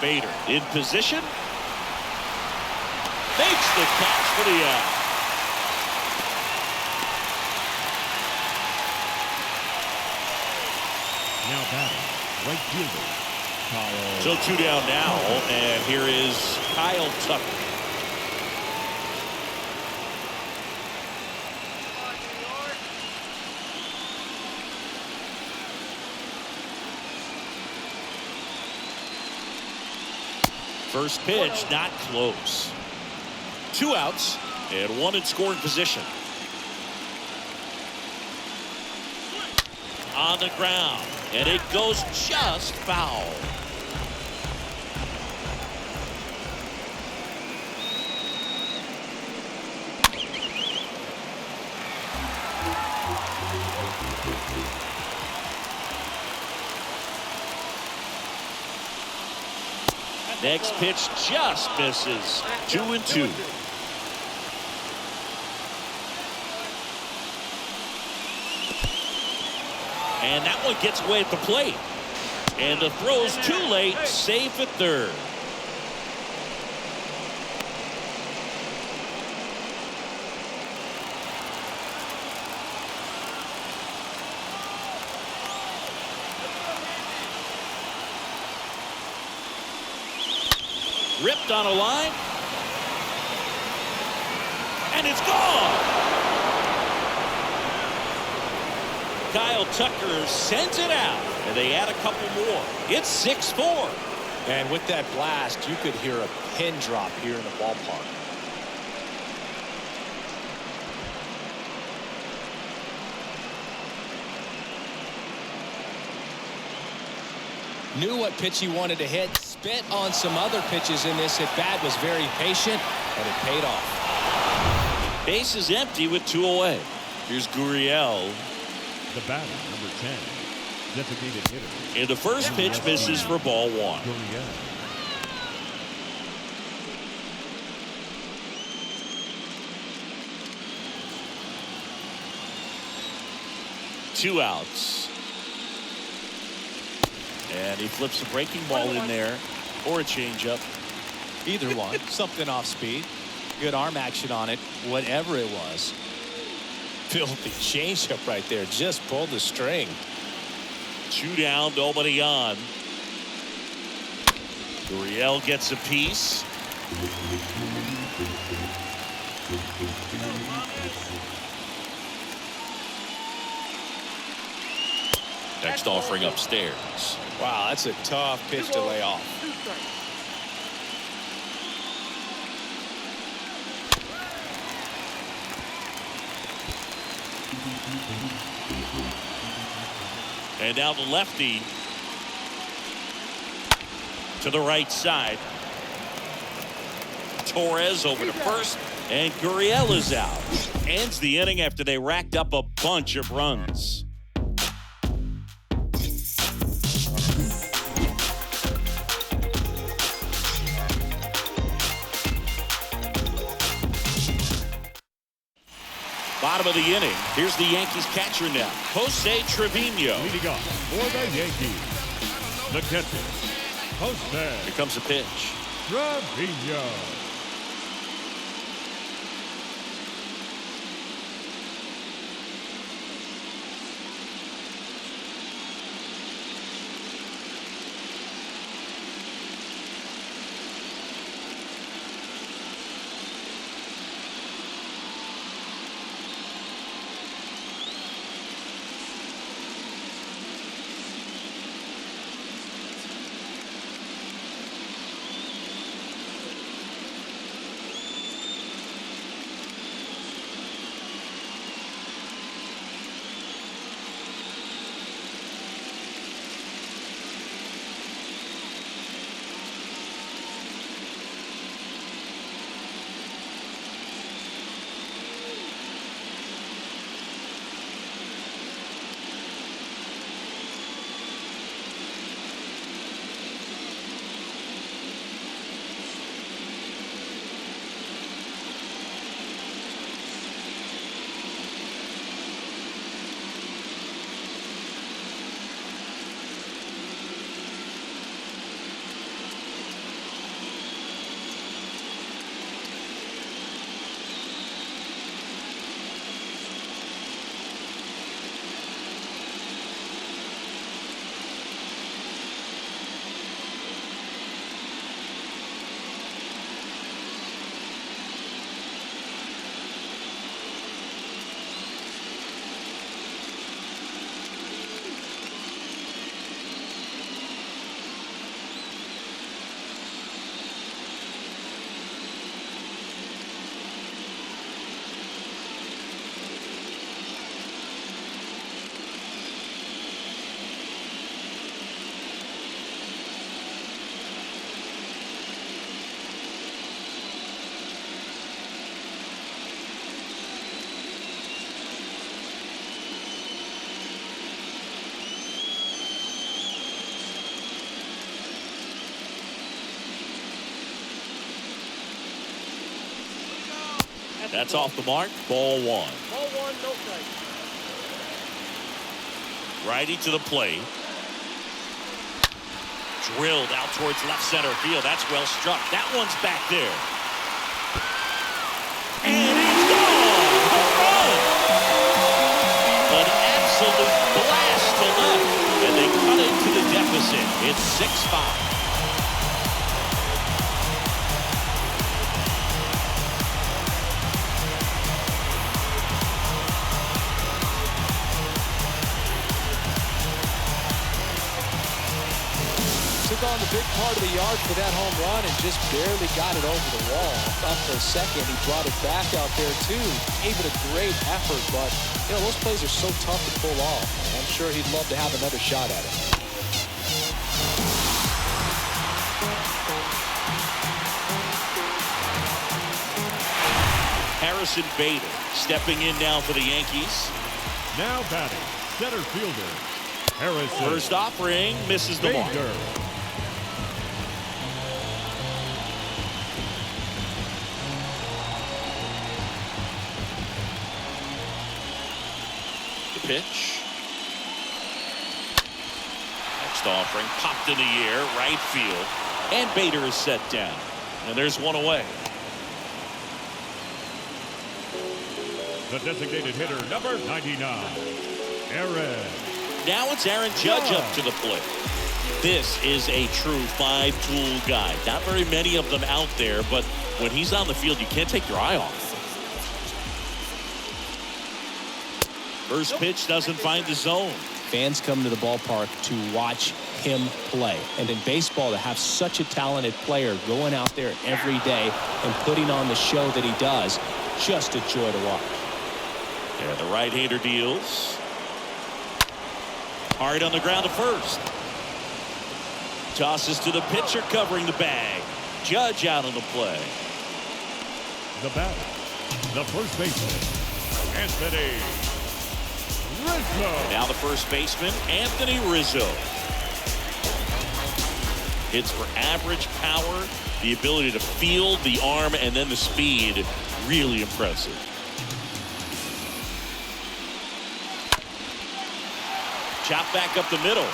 S2: Bader in position. Makes the catch for the out.
S4: Now batting, right fielder, Kyle.
S2: So 2 down now, and here is Kyle Tucker. First pitch, not close. 2 outs and 1 in scoring position. On the ground, and it goes just foul. Next pitch just misses. 2-2. And that one gets away at the plate. And the throw's too late. Safe at third. Ripped on a line. And it's gone. Kyle Tucker sends it out, and they add a couple more. It's 6-4.
S3: And with that blast, you could hear a pin drop here in the ballpark. Knew what pitch he wanted to hit. Spit on some other pitches in this at bat. Was very patient, and it paid off.
S2: Base is empty with 2 away. Here's Gurriel.
S4: The batter, number 10, designated hitter.
S2: And the first pitch misses for ball 1.
S4: Gurriel.
S2: 2 outs. And he flips a breaking ball in there, or a changeup.
S3: Either one. Something off speed. Good arm action on it. Whatever it was. Filthy changeup right there. Just pulled the string.
S2: 2 down, nobody on. Gurriel gets a piece. Next offering upstairs.
S3: Wow, that's a tough pitch to lay off.
S5: 2 strikes.
S2: And now the lefty to the right side. Torres over to first, and Gurriel is out. Ends the inning after they racked up a bunch of runs. Bottom of the inning. Here's the Yankees catcher now, Jose Trevino.
S4: Leading off for the Yankees, the catcher, Jose
S2: Here comes a pitch.
S4: Trevino.
S2: That's off the mark. Ball 1.
S5: Ball 1, no strikes.
S2: Righty to the plate. Drilled out towards left center field. That's well struck. That one's back there. And he's gone. Home run. An absolute blast to left. And they cut into the deficit. It's 6-5.
S3: Took on the big part of the yard for that home run and just barely got it over the wall. Up for a second, he brought it back out there too. Gave it a great effort, but you know those plays are so tough to pull off. I'm sure he'd love to have another shot at it.
S2: Harrison Bader stepping in now for the Yankees.
S4: Now batting, center fielder, Harrison
S2: First offering misses the mark.
S4: Bader.
S2: The pitch. Next offering popped in the air, right field. And Bader is set down. And there's one away.
S4: The designated hitter, number 99, Aaron.
S2: Now it's Aaron Judge up to the plate. This is a true five-tool guy. Not very many of them out there, but when he's on the field, you can't take your eye off. First pitch doesn't find the zone.
S3: Fans come to the ballpark to watch him play. And in baseball, to have such a talented player going out there every day and putting on the show that he does, just a joy to watch.
S2: And the right-hander deals. Hard on the ground to first. Tosses to the pitcher covering the bag. Judge out on the play.
S4: The batter, the first baseman, Anthony Rizzo.
S2: Now the first baseman, Anthony Rizzo. Hits for average power, the ability to field, the arm, and then the speed. Really impressive. Chop back up the middle.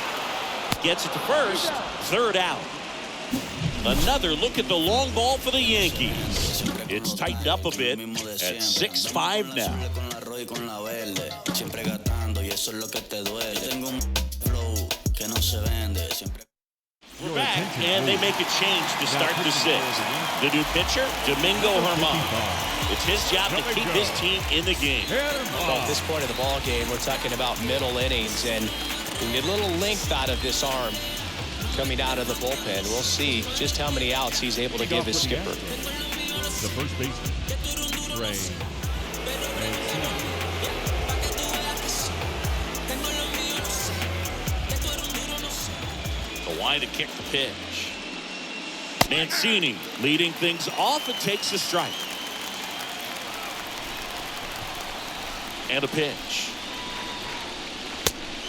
S2: Gets it to first. Third out. Another look at the long ball for the Yankees. It's tightened up a bit at 6-5 now. We're back, and they make a change to start the sixth. The new pitcher, Domingo Germán. It's his job to keep his team in the game.
S3: Well, at this point of the ball game, we're talking about middle innings, and we get a little length out of this arm coming out of the bullpen. We'll see just how many outs he's able to give his skipper.
S4: The first baseman, Ray.
S2: Kawhi to kick the pitch. Mancini leading things off and takes a strike. And a pitch.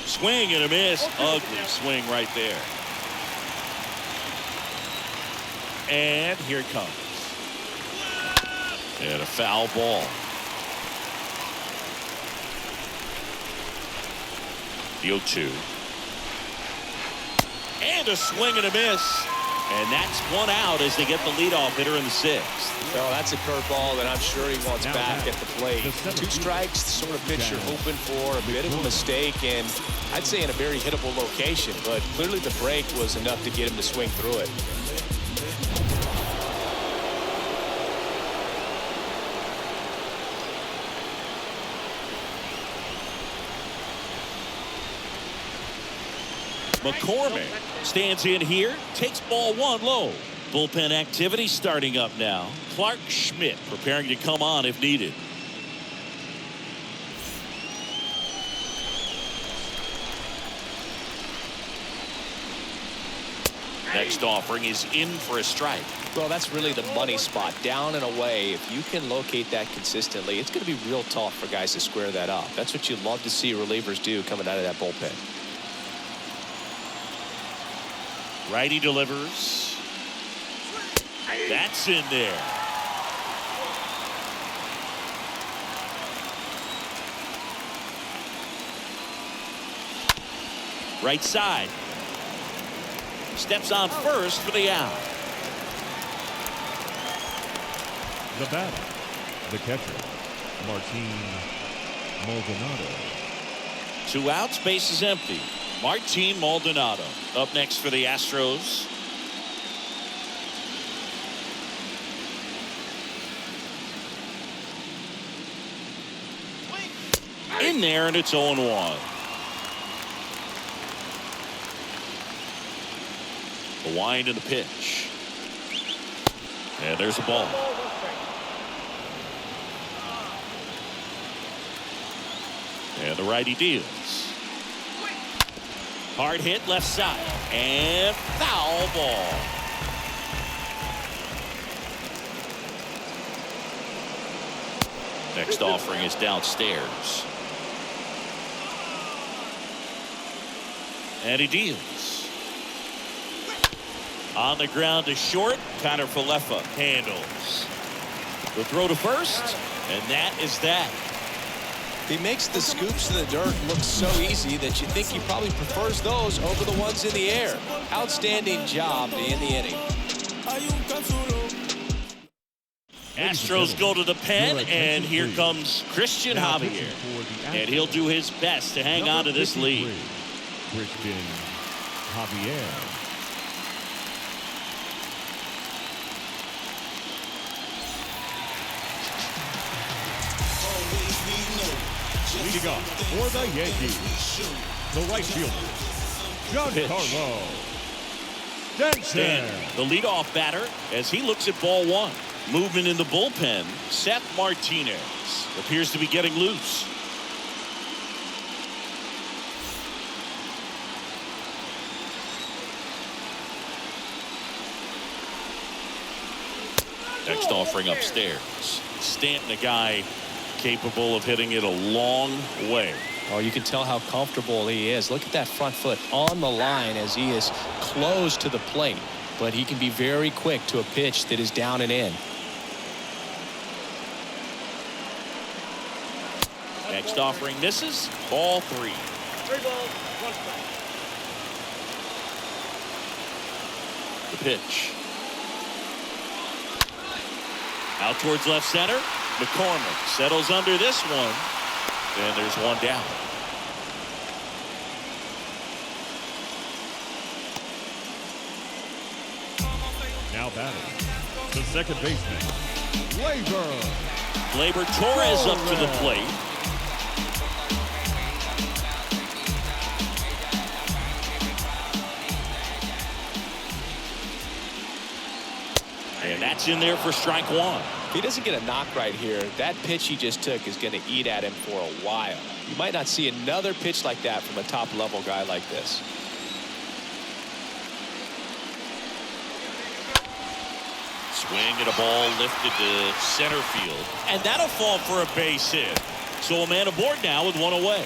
S2: Swing and a miss. Ugly swing right there. And here it comes. And a foul ball. The 0-2. And a swing and a miss. And that's one out as they get the leadoff hitter in the sixth.
S3: Well, that's a curveball that I'm sure he wants back at the plate. Two strikes, the sort of pitch you're hoping for, a bit of a mistake, and I'd say in a very hittable location, but clearly the break was enough to get him to swing through it.
S2: McCormick stands in here, takes ball one low. Bullpen activity starting up now. Clark Schmidt preparing to come on if needed. Next offering is in for a strike.
S3: Well, that's really the money spot, down and away. If you can locate that consistently, it's going to be real tough for guys to square that up. That's what you'd love to see relievers do coming out of that bullpen.
S2: Righty delivers. That's in there. Right side. Steps on first for the out.
S4: The batter, the catcher, Martin Maldonado.
S2: 2 outs, base is empty. Martin Maldonado up next for the Astros. In there, and it's 0-1. The wind and the pitch. And there's a ball. And the righty deals. Hard hit left side. And foul ball. Next offering is downstairs. And he deals. On the ground to short. Connor Falefa handles. The throw to first. And that is that.
S3: He makes the scoops in the dirt look so easy that you think he probably prefers those over the ones in the air. Outstanding job to end the inning.
S2: Astros go to the pen, and here comes Christian Javier. And he'll do his best to hang on to this lead.
S4: Christian Javier. Leading off for the Yankees, the right fielder, Giancarlo Stanton.
S2: The leadoff batter as he looks at ball one. Movement in the bullpen. Seth Martinez appears to be getting loose. Next offering upstairs. Stanton, a guy capable of hitting it a long way.
S3: Oh, you can tell how comfortable he is. Look at that front foot on the line as he is close to the plate. But he can be very quick to a pitch that is down and in.
S2: Next offering misses. Ball three.
S5: 3 balls, 1 strike.
S2: The pitch. Out towards left center. McCormick settles under this one. And there's one down.
S4: Now batting, the second baseman,
S2: Gleyber Torres up to the plate. And that's in there for strike one.
S3: If he doesn't get a knock right here, that pitch he just took is going to eat at him for a while. You might not see another pitch like that from a top-level guy like this.
S2: Swing at a ball lifted to center field. And that'll fall for a base hit. So a man aboard now with one away.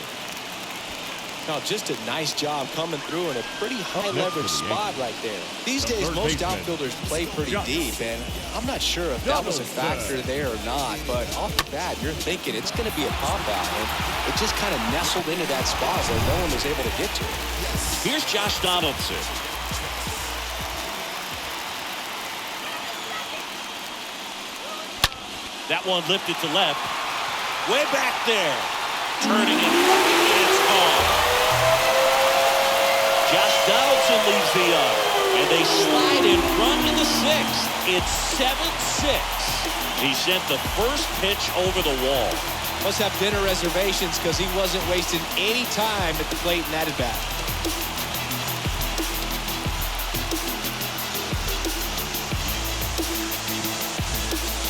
S3: Now, just a nice job coming through in a pretty high-leverage spot right there. These days, most outfielders play pretty deep, and I'm not sure if that was a factor there or not, but off the bat, you're thinking it's going to be a pop-out, and it just kind of nestled into that spot where no one was able to get to it.
S2: Here's Josh Donaldson. That one lifted to left. Way back there. Turning it. It's gone. Josh Donaldson leaves the up. And they slide in front in the sixth. It's 7-6. He sent the first pitch over the wall.
S3: Must have dinner reservations because he wasn't wasting any time at the plate in that at-bat.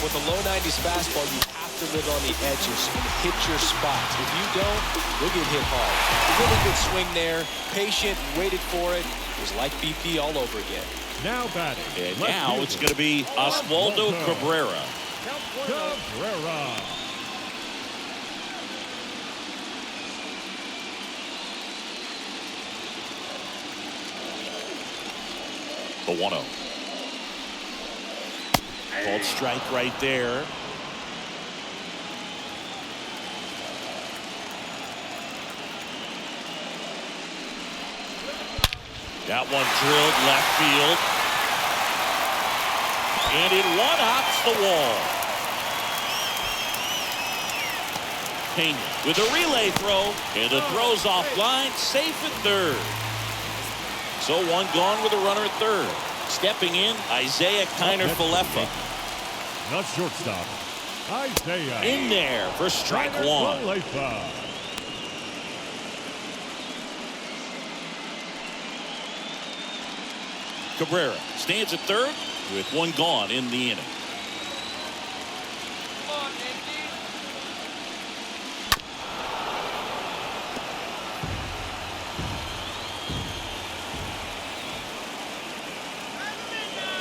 S3: With a low 90s fastball, you have to live on the edges and hit your spots. If you don't, you'll get hit hard. Really good swing there. Patient, waited for it. It was like BP all over again.
S4: now batting.
S2: And now it's going to be Oswaldo Cabrera.
S4: Cabrera.
S2: The 1-0. Called strike right there. That one drilled left field. And it one-hops the wall. Pena with a relay throw. And the throw's offline, safe at third. So one gone with a runner at third. Stepping in, Isaiah Kiner-Falefa.
S4: Not shortstop. Isaiah.
S2: In there for strike one.
S4: Falefa.
S2: Cabrera stands at third with one gone in the inning.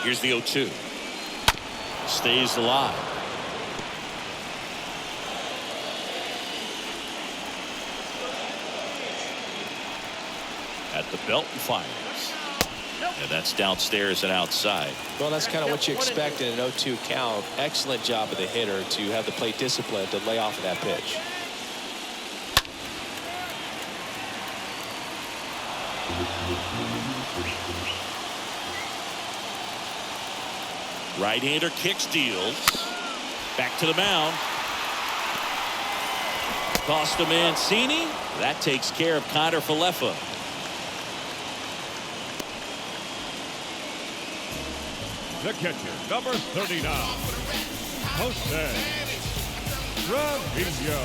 S2: Here's the 0-2. Stays alive. At the belt and fires. And that's downstairs and outside.
S3: Well, that's kind of what you expect in an 0-2 count. Excellent job of the hitter to have the plate discipline to lay off of that pitch.
S2: Right-hander kicks, deals. Back to the mound. Costa Mancini. That takes care of Kiner-Falefa.
S4: The catcher, number 39, Jose Trevino.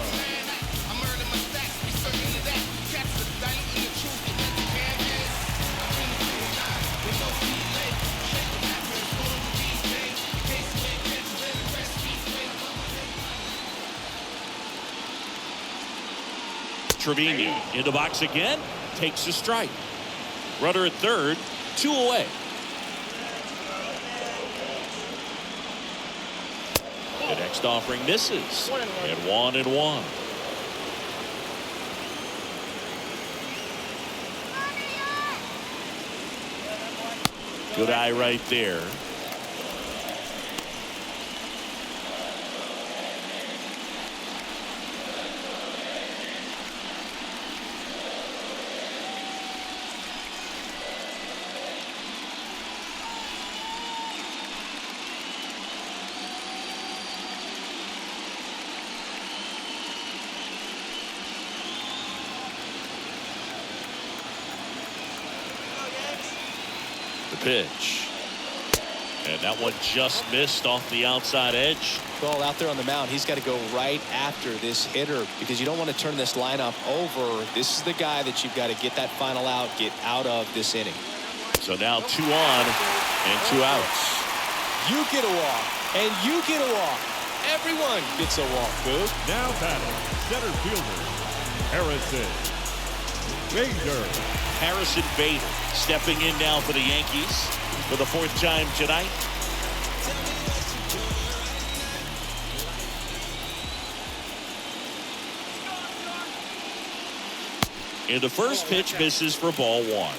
S2: Trevino in the box again, takes a strike. Runner at third, 2 away. The next offering misses, and 1-1. Good eye right there. Pitch, and that one just missed off the outside edge.
S3: Well, out there on the mound, he's got to go right after this hitter because you don't want to turn this lineup over. This is the guy that you've got to get that final out, get out of this inning.
S2: So now 2 on and 2 outs.
S3: You get a walk, and you get a walk. Everyone gets a walk, Boo.
S4: Now batting, center fielder, Harrison Bader.
S2: Harrison Bader stepping in now for the Yankees for the 4th time tonight. And the first pitch misses for ball 1.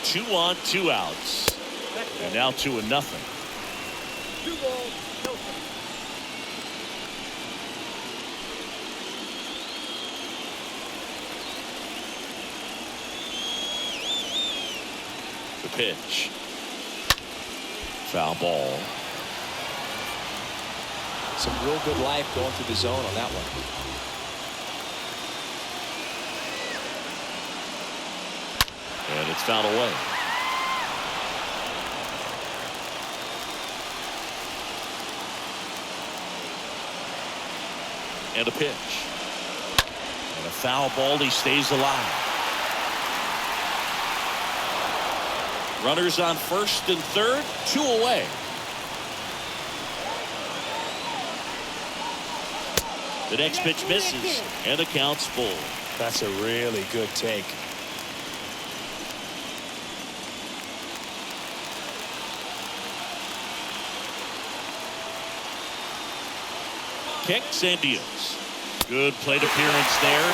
S2: Two on, 2 outs. And now 2-0.
S5: 2 balls, no strikes.
S2: The pitch. Foul ball.
S3: Some real good life going through the zone on that one.
S2: And it's fouled away. And a pitch. And a foul ball. He stays alive. Runners on first and third, 2 away. The next pitch misses, and the count's full.
S3: That's a really good take.
S2: Kicks and deals. Good plate appearance there.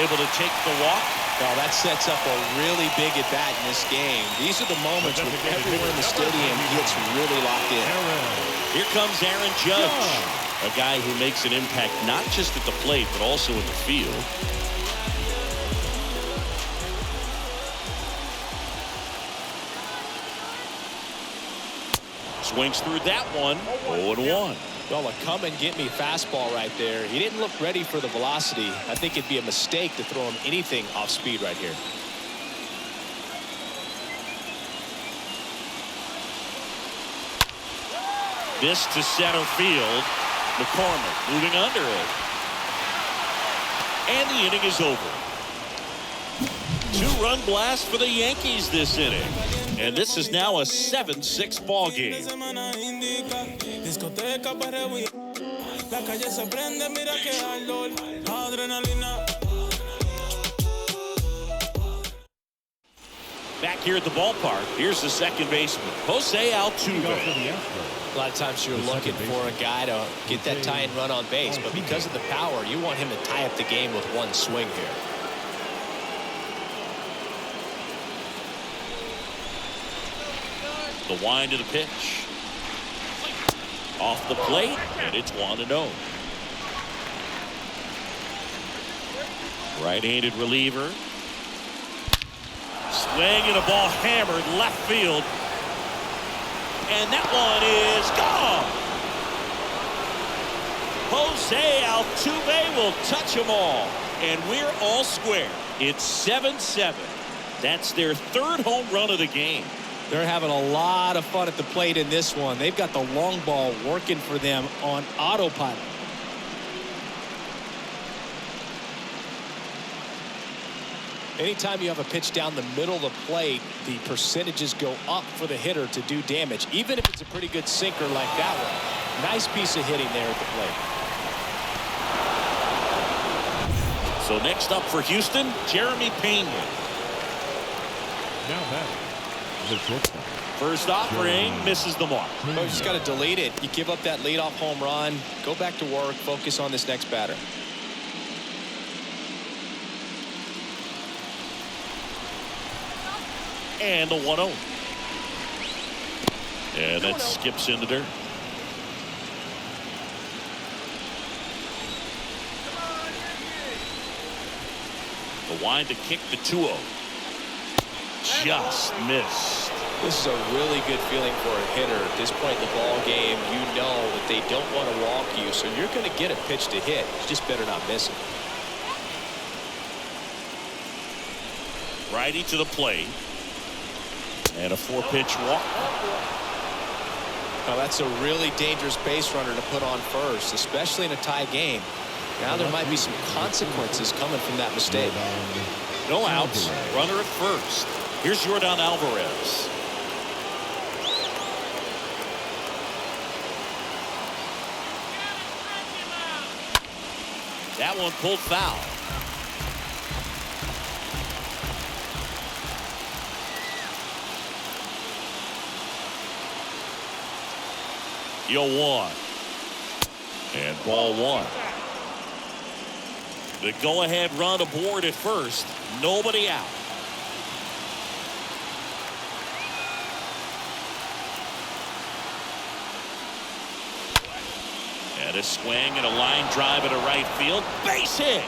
S2: Able to take the walk.
S3: Well, that sets up a really big at bat in this game. These are the moments when everyone in the stadium gets really locked in.
S2: Here comes Aaron Judge, a guy who makes an impact not just at the plate but also in the field. Swings through that one. 0-1.
S3: Well, a come and get me fastball right there. He didn't look ready for the velocity. I think it'd be a mistake to throw him anything off speed right here.
S2: This to center field. McCormick moving under it. And the inning is over. 2-run blast for the Yankees this inning. And this is now a 7-6 ball game. Back here at the ballpark, here's the second baseman, Jose Altuve.
S3: A lot of times you're looking for a guy to get that tying run on base, but because of the power, you want him to tie up the game with one swing here.
S2: The wind of the pitch. Off the plate, and it's 1-0. Right-handed reliever. Swing and a ball hammered left field. And that one is gone. Jose Altuve will touch them all. And we're all square. It's 7-7. That's their 3rd home run of the game.
S3: They're having a lot of fun at the plate in this one. They've got the long ball working for them on autopilot. Anytime you have a pitch down the middle of the plate, the percentages go up for the hitter to do damage, even if it's a pretty good sinker like that one. Nice piece of hitting there at the plate.
S2: So next up for Houston, Jeremy Pena.
S4: Now that the shortstop.
S2: First offering misses the mark.
S3: Oh, you just got to delete it. You give up that leadoff home run. Go back to work. Focus on this next batter.
S2: And the 1-0. And that skips in the dirt. The wind to kick the 2-0. Just missed.
S3: This is a really good feeling for a hitter at this point in the ball game. You know that they don't want to walk you, so you're going to get a pitch to hit. You just better not miss it.
S2: Righty to the plate. And a 4-pitch walk.
S3: Now that's a really dangerous base runner to put on first, especially in a tie game. Now there might be some consequences coming from that mistake.
S2: No outs. Runner at first. Here's Yordan Alvarez. That one pulled foul. Yo 1. And ball 1. The go-ahead run aboard at first. Nobody out. And a swing and a line drive into right field. Base hit.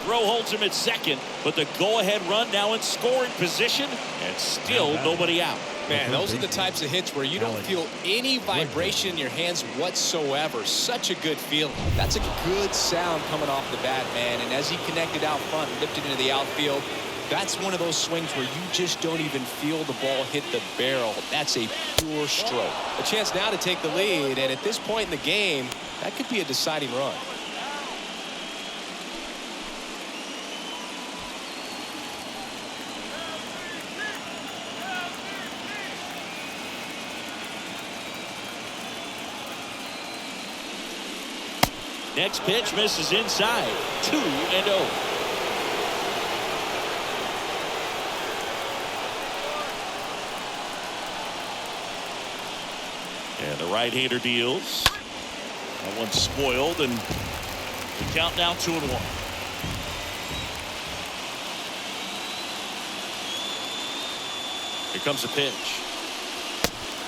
S2: Throw holds him at second, but the go-ahead run now in scoring position, and still nobody out.
S3: Man, those are the types of hits where you don't feel any vibration in your hands whatsoever. Such a good feeling. That's a good sound coming off the bat, man. And as he connected out front, lifted into the outfield, that's one of those swings where you just don't even feel the ball hit the barrel. That's a pure stroke. A chance now to take the lead, and at this point in the game, that could be a deciding run.
S2: Next pitch misses inside. 2-0. And the right-hander deals. That one's spoiled, and the count now 2-1. Here comes the pitch.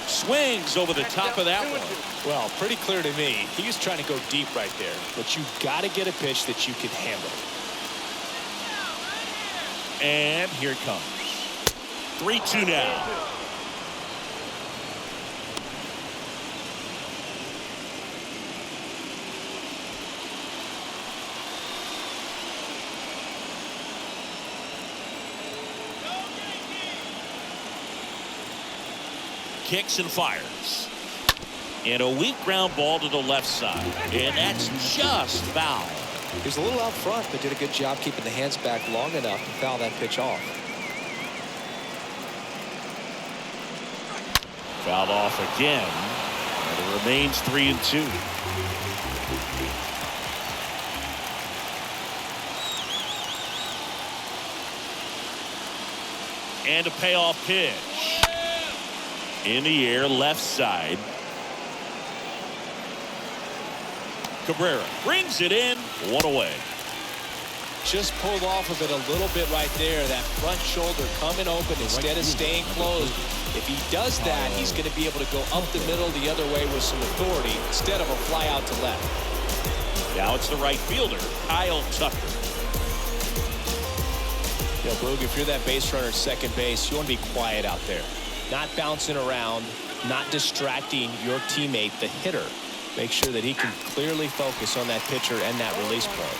S2: Swings over the top of that one.
S3: Well, pretty clear to me. He was trying to go deep right there, but you got to get a pitch that you can handle.
S2: And here it comes. 3-2 now. Kicks and fires. And a weak ground ball to the left side. And that's just foul.
S3: He was a little out front, but did a good job keeping the hands back long enough to foul that pitch off.
S2: Fouled off again. And it remains 3-2. And a payoff pitch. In the air, left side. Cabrera brings it in. One away.
S3: Just pulled off of it a little bit right there. That front shoulder coming open instead of staying closed. If he does that, he's going to be able to go up the middle the other way with some authority instead of a fly out to left.
S2: Now it's the right fielder, Kyle Tucker.
S3: You know, Boog, if you're that base runner at second base, you want to be quiet out there. Not bouncing around, not distracting your teammate, the hitter. Make sure that he can clearly focus on that pitcher and that release point.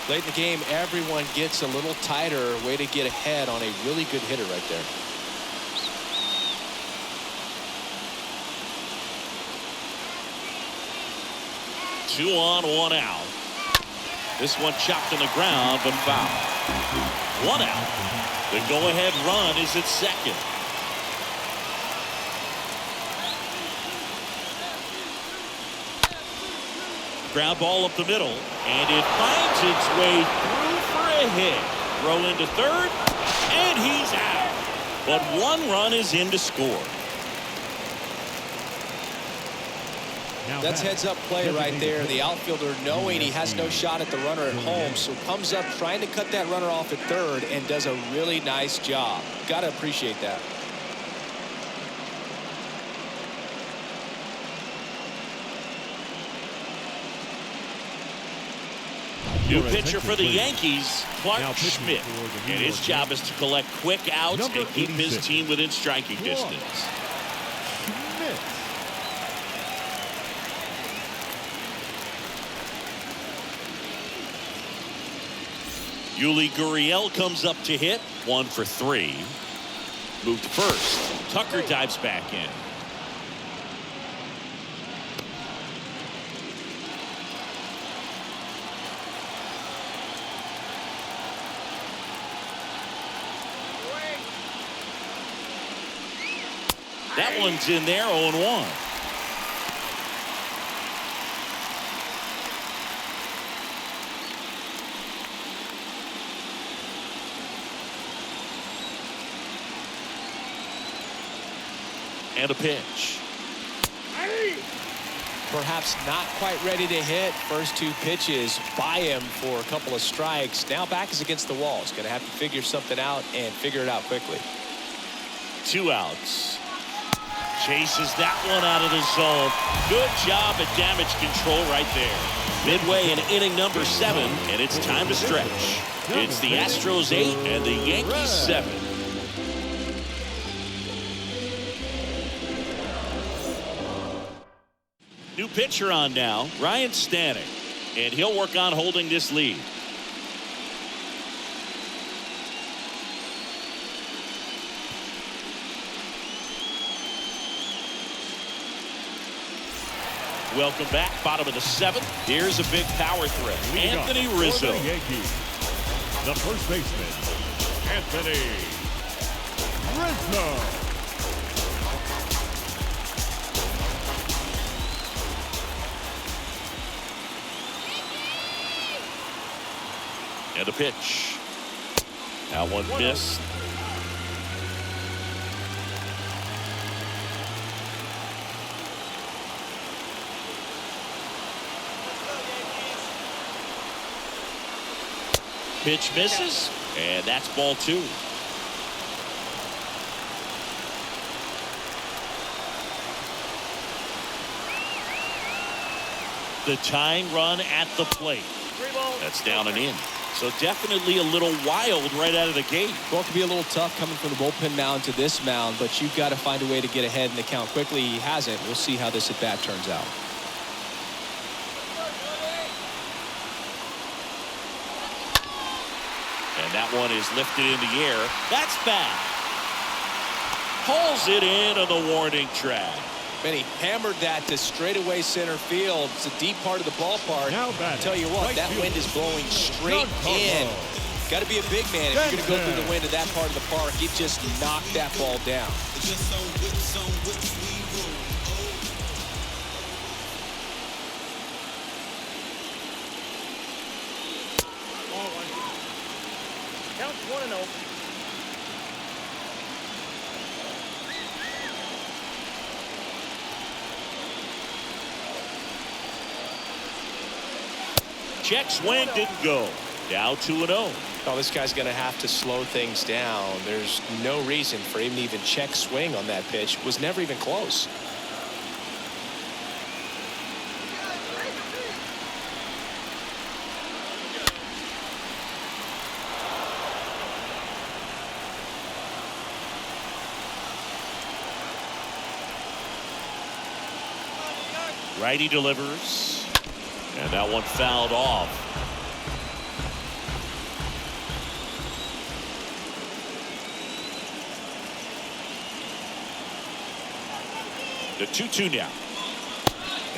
S3: Late in the game, everyone gets a little tighter. Way to get ahead on a really good hitter right there.
S2: Two on, one out. This one chopped on the ground, but foul. One out. The go-ahead run is at second. Ground ball up the middle, and it finds its way through for a hit. Throw into third, and he's out. But one run is in to score.
S3: That's heads-up play right there. The outfielder knowing he has no shot at the runner at home, so comes up trying to cut that runner off at third and does a really nice job. Got to appreciate that.
S2: New pitcher for the Yankees, Clark Schmidt. And his job is to collect quick outs and keep his team within striking distance. Yuli Gurriel comes up to hit. 1 for 3. Moved to first. Tucker dives back in. That one's in there, 0-1. And a pitch.
S3: Perhaps not quite ready to hit. First 2 pitches by him for a couple of strikes. Now back is against the wall. He's going to have to figure something out and figure it out quickly.
S2: 2 outs. Chases that one out of the zone. Good job at damage control right there. Midway in inning number 7, and it's time to stretch. It's the Astros 8 and the Yankees 7. New pitcher on now, Ryan Stanek, and he'll work on holding this lead. Welcome back, bottom of the 7th. Here's a big power threat. Anthony Rizzo.
S4: The Yankees, the first baseman, Anthony Rizzo.
S2: And a pitch. That one missed. Pitch misses, and that's ball 2. The tying run at the plate. That's down and in. So definitely a little wild right out of the gate.
S3: Well, it could be a little tough coming from the bullpen mound to this mound, but you've got to find a way to get ahead in the count quickly. He hasn't. We'll see how this at bat turns out.
S2: And that one is lifted in the air. That's bad. Pulls it in on the warning track.
S3: And he hammered that to straightaway center field. It's a deep part of the ballpark. I tell you what, that wind is blowing straight in. Got to be a big man if you're going to go through the wind of that part of the park. He just knocked that ball down.
S5: Count 1-0.
S2: Check swing didn't go. Now 2-0.
S3: Oh, this guy's going to have to slow things down. There's no reason for him to even check swing on that pitch. Was never even close.
S2: Righty delivers. And that one fouled off. The 2-2 now.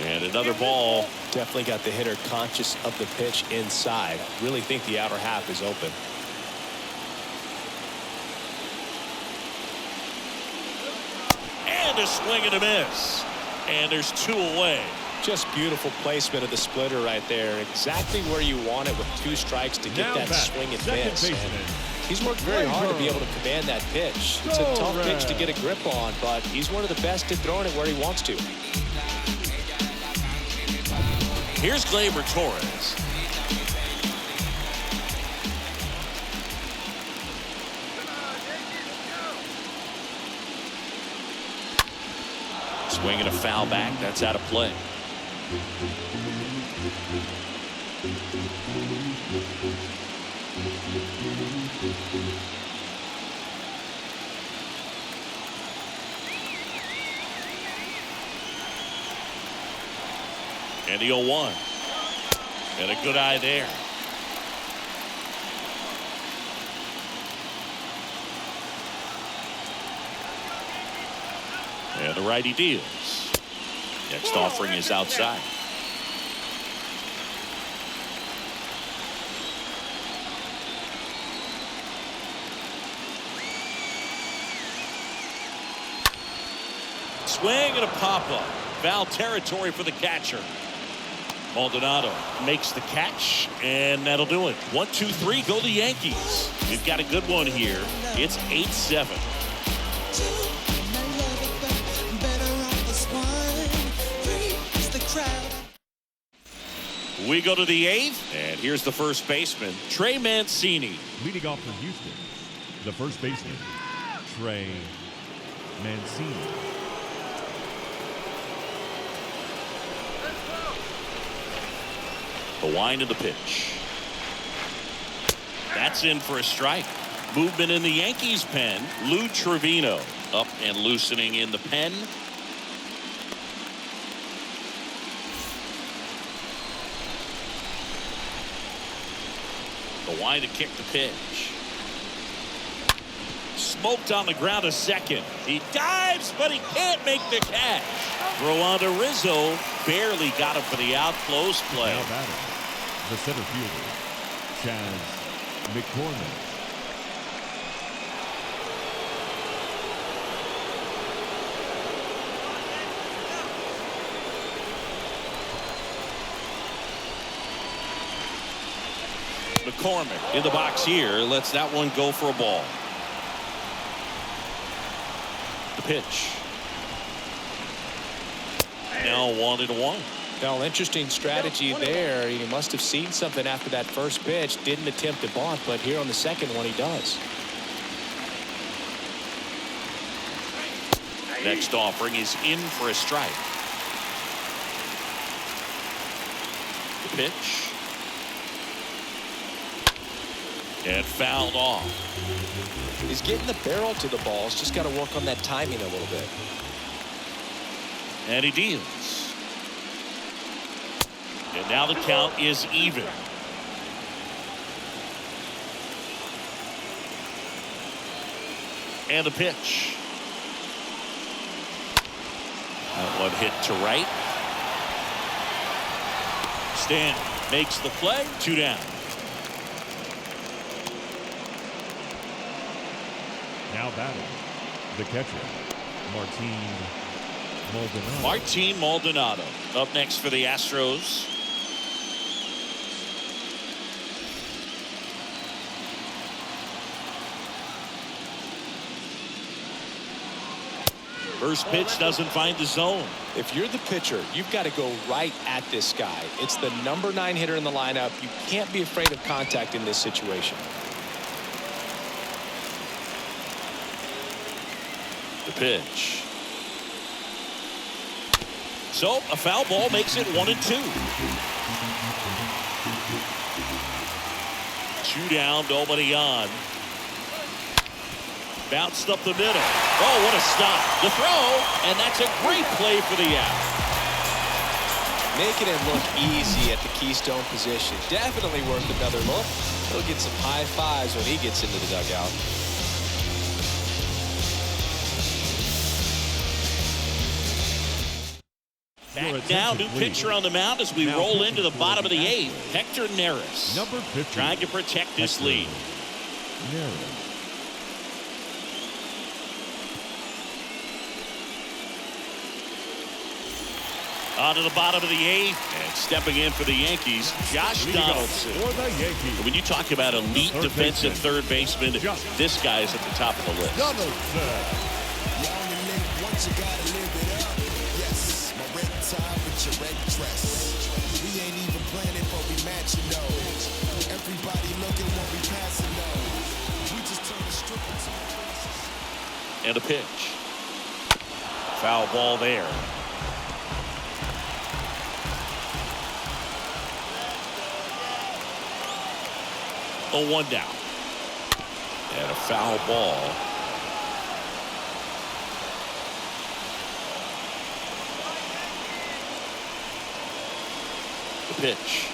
S2: And another ball.
S3: Definitely got the hitter conscious of the pitch inside. Really think the outer half is open.
S2: And a swing and a miss. And there's 2 away.
S3: Just beautiful placement of the splitter right there. Exactly where you want it with 2 strikes to get that swing and miss. And he's worked very hard to be able to command that pitch. It's a tough pitch to get a grip on, but he's one of the best at throwing it where he wants to.
S2: Here's Gleyber Torres. Swinging a foul back. That's out of play. And the 0-1. And a good eye there. And the righty deals. Next offering is outside. Swing and a pop-up. Foul territory for the catcher. Maldonado makes the catch, and that'll do it. 1, 2, 3, go the Yankees. We've got a good one here. It's 8-7. We go to the 8th, and here's the first baseman, Trey Mancini.
S4: Leading off for Houston, the first baseman, Trey Mancini.
S2: The wind of the pitch. That's in for a strike. Movement in the Yankees pen. Lou Trevino up and loosening in the pen. The wind to kick the pitch. Smoked on the ground a second. He dives, but he can't make the catch. Throw on to Rizzo. Barely got him for the out. Close play.
S4: Now batting, the center fielder, Chaz McCormick.
S2: McCormick in the box here. Lets that one go for a ball. The pitch. Now 1-1.
S3: Now, interesting strategy there. He must have seen something after that first pitch. Didn't attempt to bunt, but here on the second one, he does.
S2: Next offering is in for a strike. The pitch. And fouled off.
S3: He's getting the barrel to the ball. He's just got to work on that timing a little bit.
S2: And he deals. And now the count is even. And the pitch. That one hit to right. Stanton makes the play. 2 down.
S4: Now batting, the catcher,
S2: Martin Maldonado up next for the Astros. First pitch doesn't find the zone.
S3: If you're the pitcher, you've got to go right at this guy. It's the number 9 hitter in the lineup. You can't be afraid of contact in this situation.
S2: The pitch. So a foul ball makes it 1-2. 2 down, nobody on. Bounced up the middle. Oh, what a stop. The throw, and that's a great play for the out.
S3: Making it look easy at the keystone position. Definitely worth another look. He'll get some high fives when he gets into the dugout.
S2: Back now, new pitcher on the mound as we roll into the bottom of the 8th. Hector Neris.
S4: Number 50.
S2: Trying to protect this lead.
S4: Neris.
S2: On to the bottom of the 8th, and stepping in for the Yankees, Josh Donaldson.
S4: For the Yankees,
S2: When you talk about elite
S4: Third
S2: defensive
S4: baseman.
S2: third baseman, this guy is at the top of the list.
S4: Donaldson.
S6: You only live once, you gotta live it up. Yes, my red tie with your red dress. We ain't even planning, but we matching those. Everybody looking when we passing those. We just turn the stripper to
S2: And a pitch. Foul ball there. A 1 down. And a foul ball. The pitch.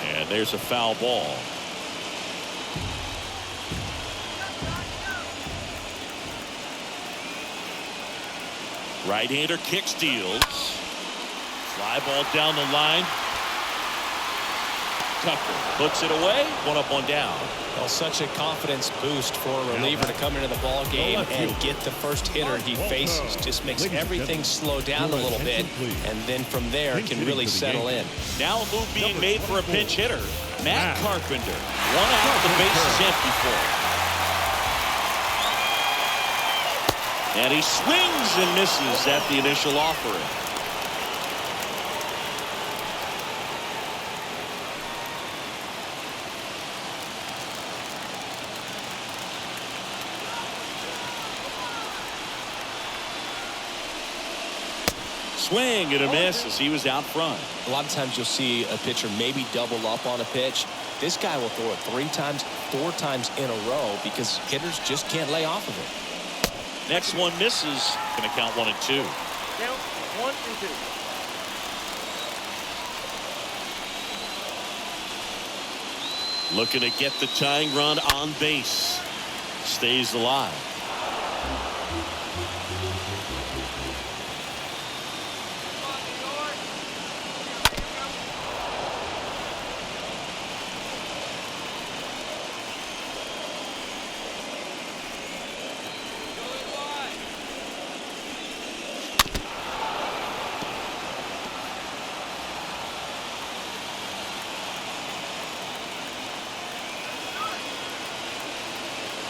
S2: And there's a foul ball. Right-hander kick steals. Fly ball down the line. Tucker puts it away. 1 up, 1 down.
S3: Well, such a confidence boost for a reliever to come into the ball game and get the first hitter he faces. Just makes everything slow down a little bit, and then from there can really settle in.
S2: Now a move being made for a pinch hitter. Matt Carpenter. 1 out, the base is empty for him. And he swings and misses at the initial offering. Swing and a miss as he was out front.
S3: A lot of times you'll see a pitcher maybe double up on a pitch. This guy will throw it 3 times, 4 times in a row because hitters just can't lay off of it.
S2: Next one misses. Going to count 1 and 2.
S5: Count 1 and 2.
S2: Looking to get the tying run on base. Stays alive.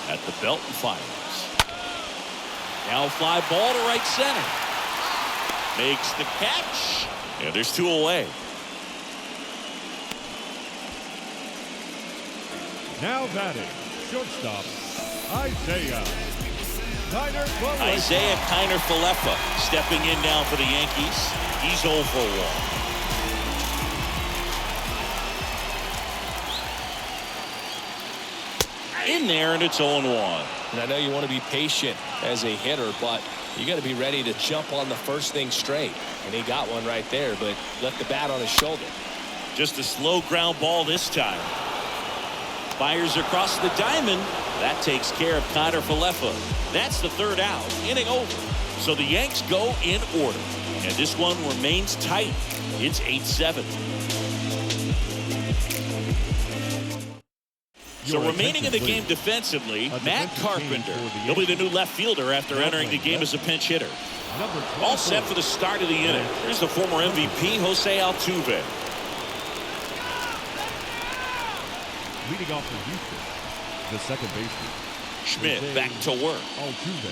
S2: At the belt and fires. Now fly ball to right center. Makes the catch. And there's 2 away.
S4: Now batting, shortstop, Isaiah
S2: Kiner-Falefa stepping in now for the Yankees. He's 0 for 1. In there, and it's 0-1.
S3: And I know you want to be patient as a hitter, but you got to be ready to jump on the first thing straight. And he got one right there, but left the bat on his shoulder.
S2: Just a slow ground ball this time. Fires across the diamond. That takes care of Kiner-Falefa. That's the 3rd out. Inning over. So the Yanks go in order. And this one remains tight. It's 8-7. So remaining in the game defensively, Matt Carpenter. He'll be the new left fielder after entering the game as a pinch hitter. All set for the start of the inning. Here's the former MVP, Jose Altuve.
S4: leading off for Houston, the second baseman.
S2: Schmidt back to work.
S4: Altuve.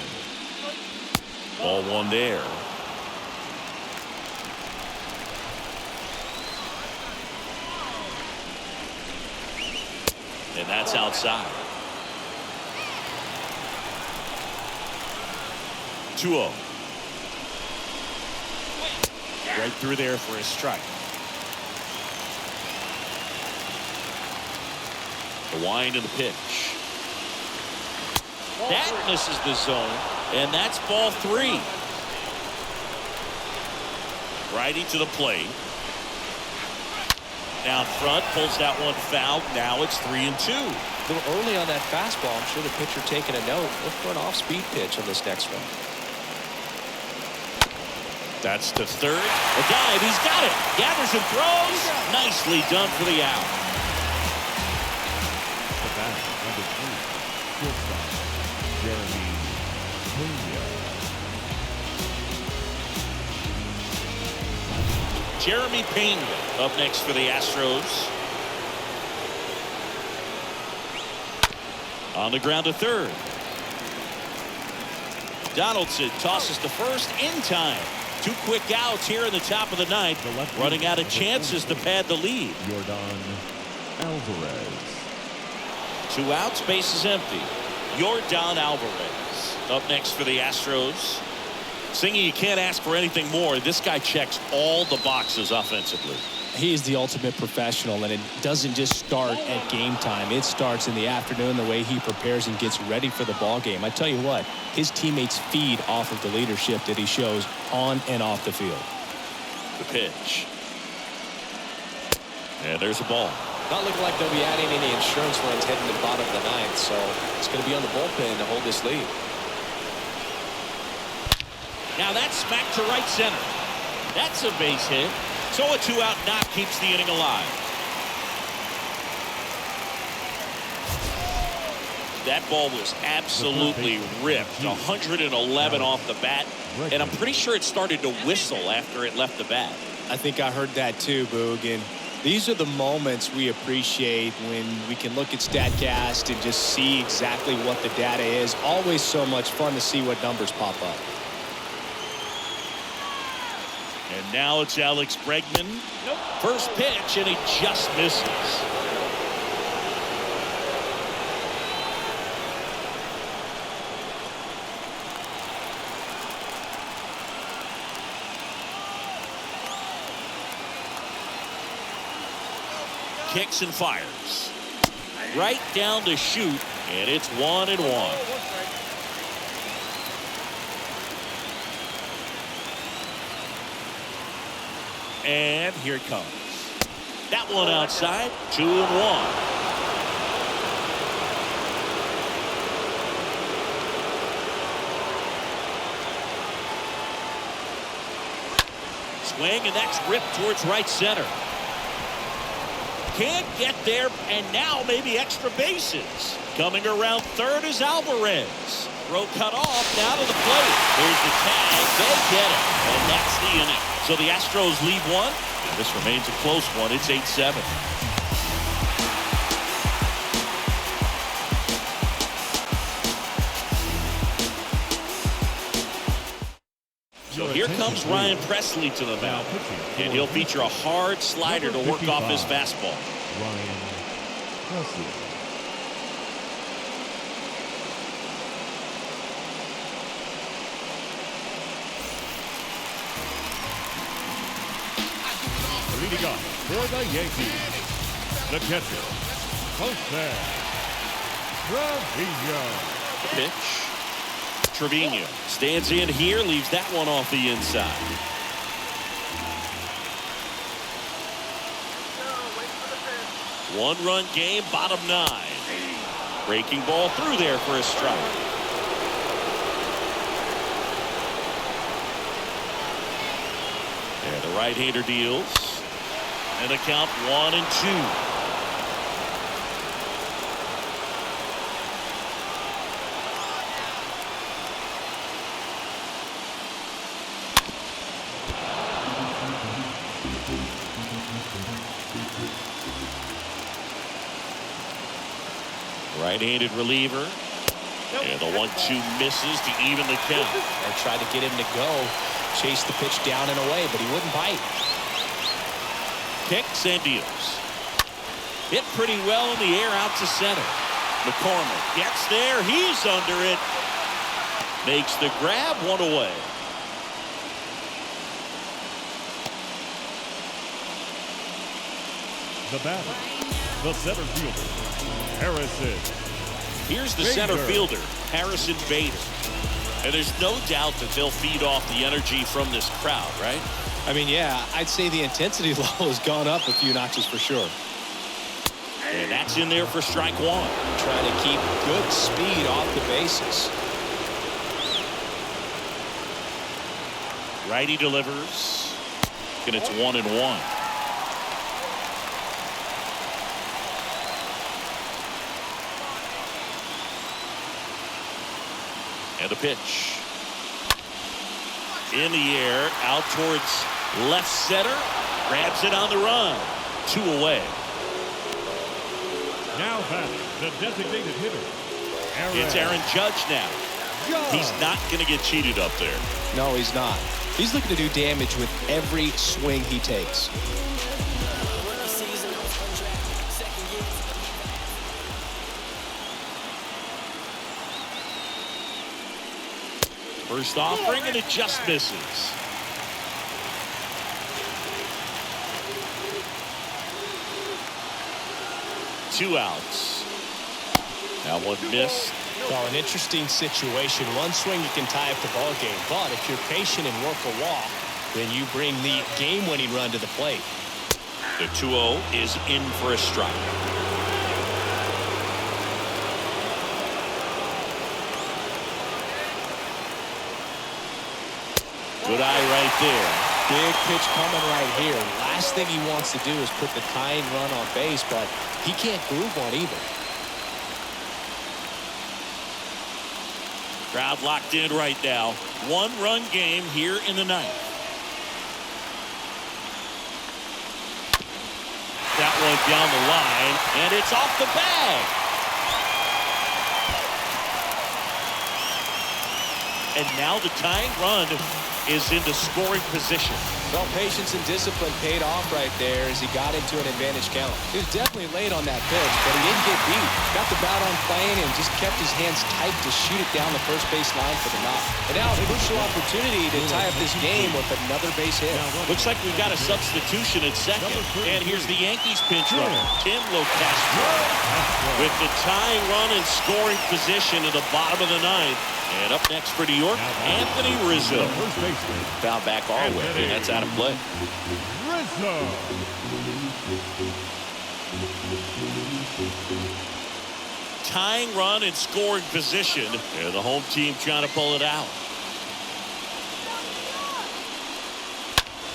S2: Ball one there. And that's outside. 2-0. Right through there for a strike. The wind of the pitch. That misses the zone, and that's ball 3. Righty to the plate. Down front, pulls that one foul. Now it's 3-2.
S3: A little early on that fastball. I'm sure the pitcher taking a note. Look for an off-speed pitch on this next one.
S2: That's to third. A dive. He's got it. Gathers and throws. Nicely done for the out.
S4: The batter, number 3, shortstop, Jeremy Pena.
S2: Jeremy Pena up next for the Astros. On the ground to third. Donaldson tosses to first in time. 2 quick outs here in the top of the ninth. Running out of chances to pad the lead.
S4: Yordan Alvarez.
S2: 2 outs, base is empty. Yordan Alvarez up next for the Astros. Singy, you can't ask for anything more. This guy checks all the boxes offensively.
S3: He is the ultimate professional, and it doesn't just start at game time. It starts in the afternoon, the way he prepares and gets ready for the ball game. I tell you what, his teammates feed off of the leadership that he shows on and off the field.
S2: The pitch. And there's a ball.
S3: Not looking like they'll be adding any insurance runs heading to the bottom of the ninth, so it's going to be on the bullpen to hold this lead.
S2: Now that's smacked to right center. That's a base hit. So a 2-out knock keeps the inning alive. That ball was absolutely ripped. 111 off the bat. And I'm pretty sure it started to whistle after it left the bat.
S3: I think I heard that too, Boog. And these are the moments we appreciate when we can look at StatCast and just see exactly what the data is. Always so much fun to see what numbers pop up.
S2: And now it's Alex Bregman. First pitch, and he just misses. Kicks and fires. Right down to shoot, and it's 1-1. And here it comes. That one outside. 2-1. Swing, and that's ripped towards right center. Can't get there, and now maybe extra bases. Coming around third is Alvarez. Throw cut off, now to the plate. There's the tag. They get it, and that's the inning. So the Astros lead one, and this remains a close one. It's 8-7. So here comes Ryan Presley to the mound, and he'll feature a hard slider to work off his fastball.
S4: Ryan Presley. Leading up for the Yankees, the catcher, Jose Trevino.
S2: Pitch. Trevino stands in here, leaves that one off the inside. One-run game, bottom 9. Breaking ball through there for a strike. And the right-hander deals. And the count 1-2. Right-handed reliever. And the 1-2 misses to even the count.
S3: I tried to get him to go, chase the pitch down and away, but he wouldn't bite.
S2: Kicks and deals. Hit pretty well in the air out to center. McCormick gets there. He's under it. Makes the grab, one away.
S4: The batter, the center fielder, Harrison.
S2: Here's the
S4: Bader.
S2: center fielder, Harrison Bader. And there's no doubt that they'll feed off the energy from this crowd, right?
S3: I mean, yeah, I'd say the intensity level has gone up a few notches for sure.
S2: And that's in there for strike 1.
S3: Trying to keep good speed off the bases.
S2: Righty delivers. And it's 1-1. And the pitch. In the air, out towards left center. Grabs it on the run. 2 away.
S4: Now batting, the designated hitter.
S2: It's Aaron Judge now. He's not going to get cheated up there.
S3: No, he's not. He's looking to do damage with every swing he takes.
S2: First offering, and it just misses. Two outs. That one missed.
S3: Well, an interesting situation. One swing you can tie up the ball game, but if you're patient and work a walk, then you bring the game-winning run to the plate.
S2: The 2-0 is in for a strike. Good eye right there.
S3: Big pitch coming right here. Last thing he wants to do is put the tying run on base, but he can't groove one either.
S2: Crowd locked in right now. 1-run game here in the ninth. That one down the line, and it's off the bag. And now the tying run is into scoring position.
S3: Well, patience and discipline paid off right there as he got into an advantage count. He was definitely late on that pitch, but he didn't get beat. Got the bat on plane and just kept his hands tight to shoot it down the first base line for the knock. And now a crucial opportunity to tie up this game with another base hit.
S2: Looks like we've got a substitution at second. And here's the Yankees pinch runner, Tim Locastro, with the tying run and scoring position in the bottom of the ninth. And up next for New York, Anthony Rizzo. Foul back our way, and that's out of play.
S4: Rizzo.
S2: Tying run and scoring position. And the home team trying to pull it out.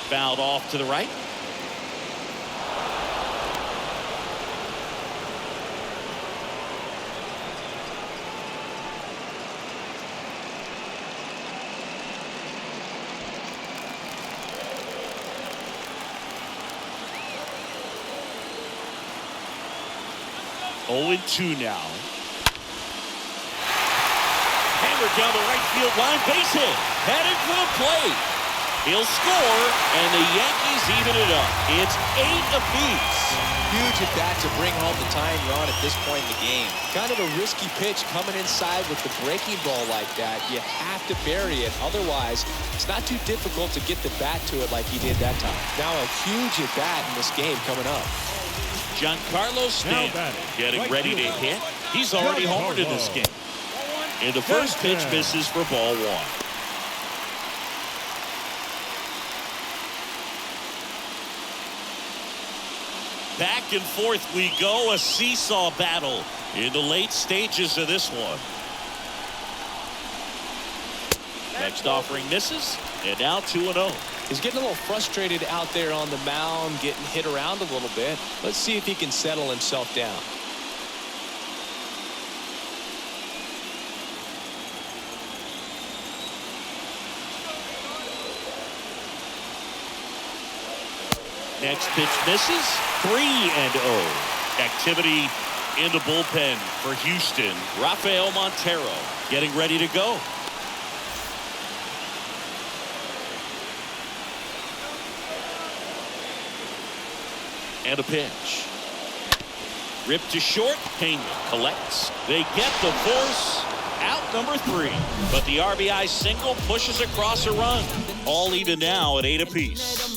S2: Fouled off to the right. Oh, 2 now. Hammered down the right field line, base hit, headed for the plate. He'll score, and the Yankees even it up. It's 8 apiece.
S3: Huge at bat to bring home the tying run at this point in the game. Kind of a risky pitch coming inside with the breaking ball like that. You have to bury it. Otherwise, it's not too difficult to get the bat to it like he did that time. Now a huge at bat in this game coming up.
S2: Giancarlo Stanton getting ready to hit. He's already homered in this game. And the first pitch misses for ball 1. Back and forth we go, a seesaw battle in the late stages of this one. Next offering misses, and now 2-0.
S3: He's getting a little frustrated out there on the mound, getting hit around a little bit. Let's see if he can settle himself down.
S2: Next pitch misses. 3-0. Activity in the bullpen for Houston. Rafael Montero getting ready to go. And a pitch. Ripped to short. Pena collects. They get the force. Out number 3. But the RBI single pushes across a run. All even now at 8 apiece.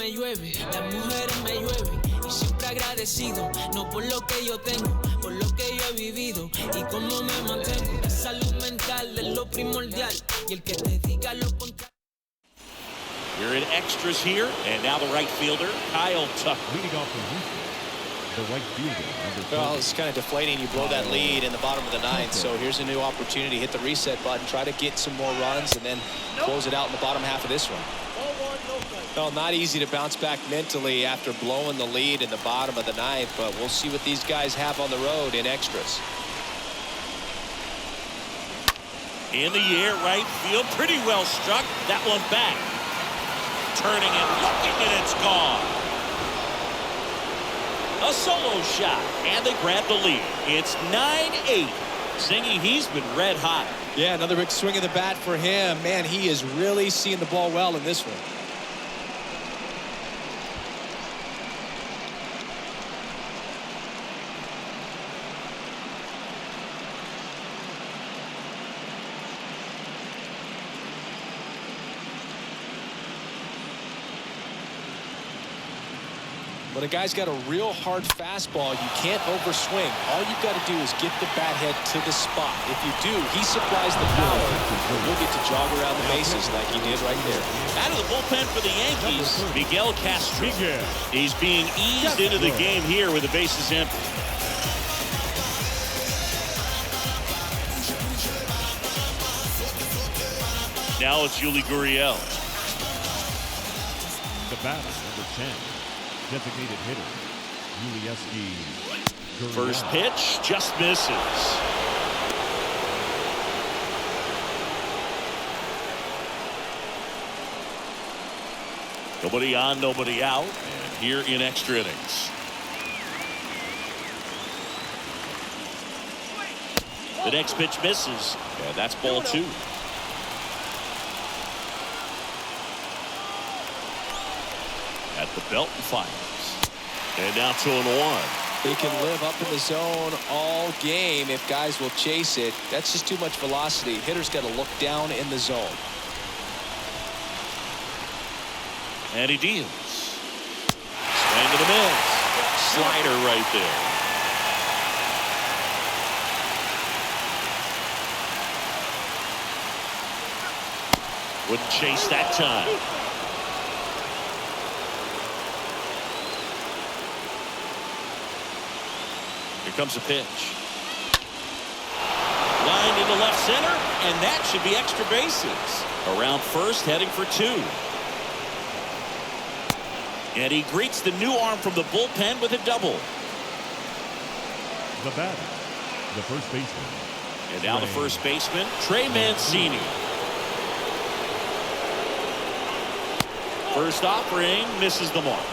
S2: We're in extras here, and now the right fielder, Kyle Tucker.
S4: Leading off from Houston, the right fielder.
S3: Well, it's kind of deflating. You blow that lead in the bottom of the ninth, so here's a new opportunity. Hit the reset button, try to get some more runs, and then close it out in the bottom half of this one. Well, not easy to bounce back mentally after blowing the lead in the bottom of the ninth, but we'll see what these guys have on the road in extras.
S2: In the air, right field, pretty well struck. That one back. turning and looking, and it's gone. A solo shot, and they grab the lead. It's 9-8. Zingy, he's been red hot.
S3: Yeah, another big swing of the bat for him. Man, he is really seeing the ball well in this one. When a guy's got a real hard fastball, you can't overswing. All you've got to do is get the bat head to the spot. If you do, he supplies the power. You'll get to jog around the bases like he did right there.
S2: Out of the bullpen for the Yankees, Miguel Castro. He's being eased into the game here with the bases empty. Now it's Yuli Gurriel.
S4: The batter, number 10. Designated hitter, Yuli Gurriel.
S2: First pitch just misses. Nobody on, nobody out, and here in extra innings. The next pitch misses, and that's ball 2. At the belt and fires. And now 2-1.
S3: They can live up in the zone all game if guys will chase it. That's just too much velocity. Hitter's got to look down in the zone.
S2: And he deals. Swing to the miss. Slider right there. Wouldn't chase that time. Here comes a pitch. Lined into left center, and that should be extra bases. Around first, heading for 2. And he greets the new arm from the bullpen with a double.
S4: The batter, the first baseman.
S2: And now the first baseman, Trey Mancini. First offering misses the mark.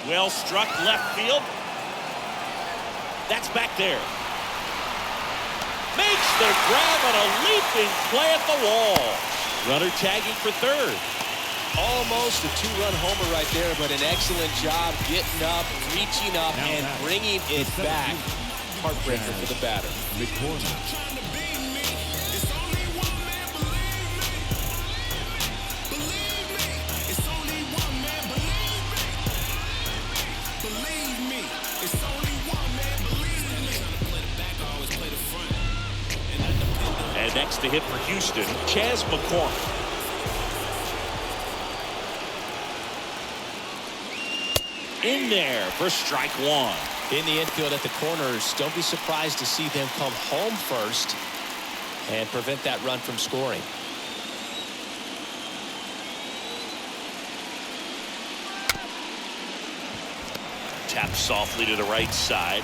S2: Well struck left field. That's back there. Makes the grab on a leaping play at the wall. Runner tagging for third.
S3: Almost a 2-run homer right there, but an excellent job getting up, reaching up, and bringing it back. Heartbreaker for the batter.
S2: And next to hit for Houston, Chas McCormick. In there for strike 1.
S3: In the infield at the corners, don't be surprised to see them come home first and prevent that run from scoring.
S2: Tap softly to the right side.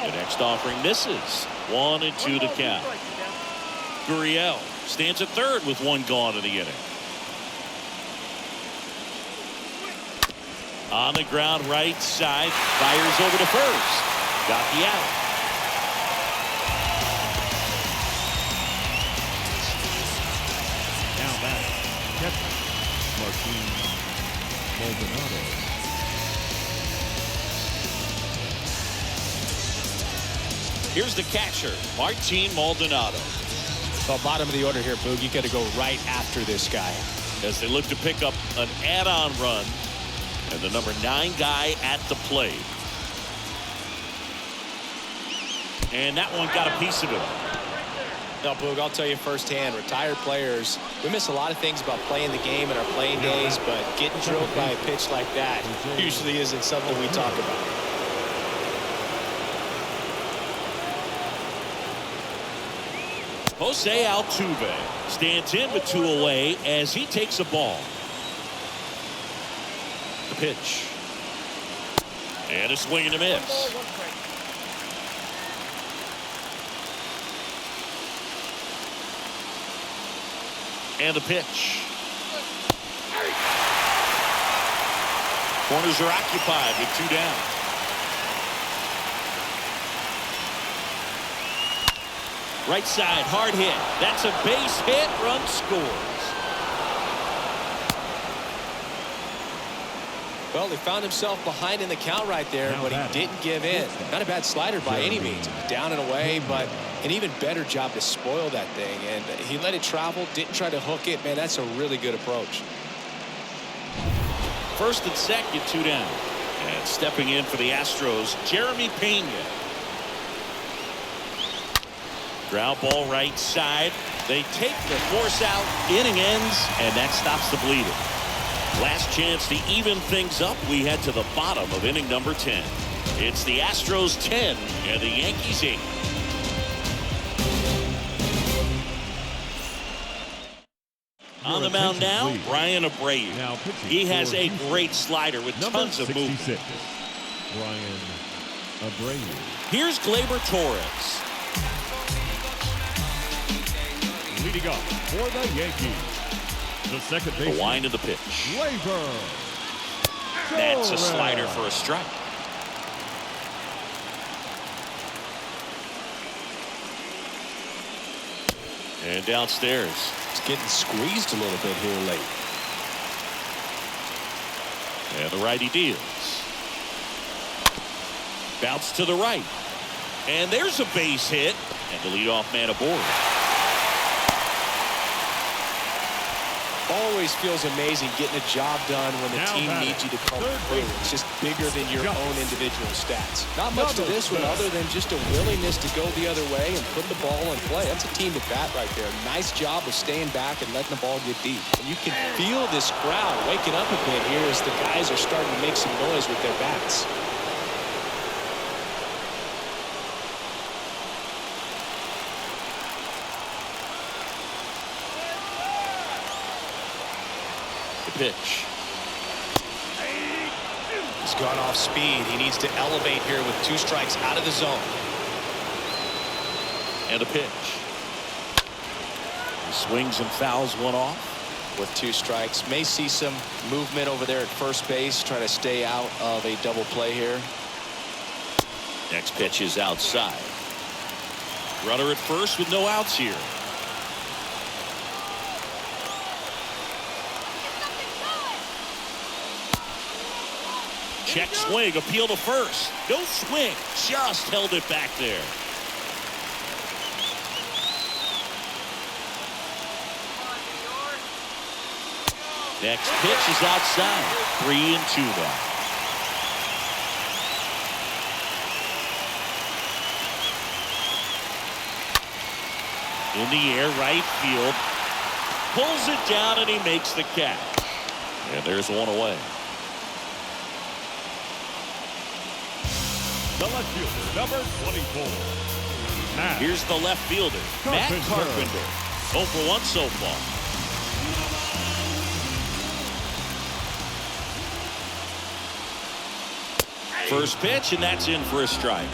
S2: The next offering misses. 1-2 to count. Gurriel stands at third with 1 gone in the inning. On the ground right side, fires over to first. Got the out.
S4: Now back, catcher, Martin Maldonado.
S2: Here's the catcher, Martin Maldonado.
S3: So bottom of the order here, Boog. You got to go right after this guy.
S2: As they look to pick up an add-on run. And the number 9 guy at the plate. And that one got a piece of it.
S3: Now, Boog, I'll tell you firsthand, retired players, we miss a lot of things about playing the game in our playing days, but getting drilled by a pitch like that usually isn't something we talk about.
S2: Jose Altuve stands in with 2 away as he takes a ball. The pitch. And a swing and a miss. And the pitch. Corners are occupied with 2 down. Right side, hard hit. That's a base hit. Run scores.
S3: Well, he found himself behind in the count right there, but he didn't give in. Not a bad slider by any means. Down and away, but an even better job to spoil that thing. And he let it travel, didn't try to hook it. Man, that's a really good approach.
S2: First and second, 2 down. And stepping in for the Astros, Jeremy Pena. Ground ball right side. They take the force out. Inning ends, and that stops the bleeding. Last chance to even things up. We head to the bottom of inning number 10. It's the Astros 10 and the Yankees 8. On the mound now, Brian Abreu. He has a great slider with tons of movement.
S4: Brian Abreu.
S2: Here's Gleyber Torres.
S4: Leading up for the Yankees, the second base.
S2: The wind of the pitch.
S4: Gleyber.
S2: That's a slider for a strike. And downstairs.
S3: It's getting squeezed a little bit here late.
S2: And the righty deals. Bounce to the right. And there's a base hit. And the leadoff man aboard.
S3: Always feels amazing getting a job done when the team needs you to come through. It's just bigger than your own individual stats. Not much to this one other than just a willingness to go the other way and put the ball in play. That's a team at bat right there. Nice job of staying back and letting the ball get deep. And you can feel this crowd waking up a bit here as the guys are starting to make some noise with their bats.
S2: Pitch.
S3: He's gone off speed. He needs to elevate here with 2 strikes out of the zone.
S2: And a pitch. He swings and fouls one off.
S3: With 2 strikes. May see some movement over there at first base. Trying to stay out of a double play here.
S2: Next pitch is outside. Runner at first with no outs here. Check swing, appeal to first. No swing, just held it back there. Next pitch is outside. 3-2 now. In the air, right field. Pulls it down and he makes the catch. And there's one away.
S4: The left fielder, number 24.
S2: Here's the left fielder, Matt Carpenter. 0 for 1 so far. First pitch, and that's in for a strike.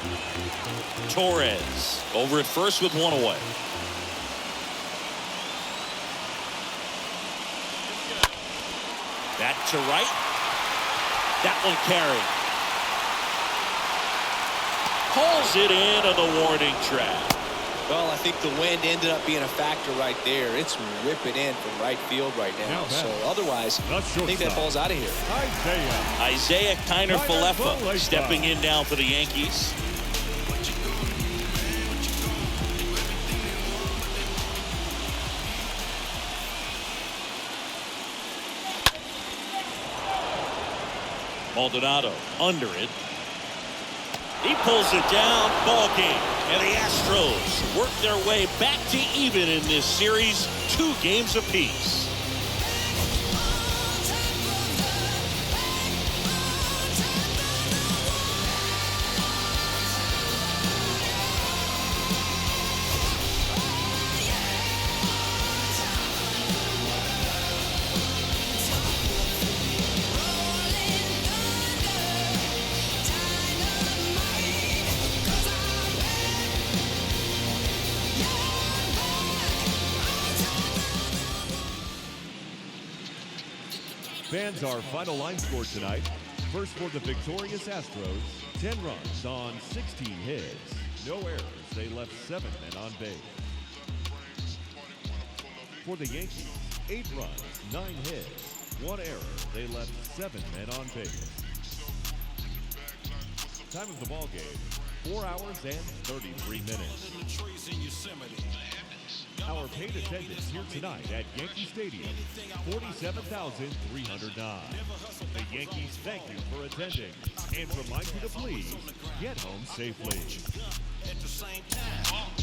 S2: Torres over at first with 1 away. Back to right. That one carried. Pulls it in on the warning track.
S3: Well, I think the wind ended up being a factor right there. It's ripping in from right field right now. So otherwise, I think that ball's out of here.
S2: Isaiah Kiner-Falefa stepping in now for the Yankees. Maldonado under it. He pulls it down. Ball game. And the Astros work their way back to even in this series. 2 games apiece.
S4: Fans, our final line score tonight. First for the victorious Astros, 10 runs on 16 hits. No errors. They left 7 men on base. For the Yankees, 8 runs, 9 hits. 1 error. They left 7 men on base. Time of the ball game, 4 hours and 33 minutes. Our paid attendance here tonight at Yankee Stadium, 47,309. The Yankees thank you for attending and remind you to please get home safely.
S1: At the same time.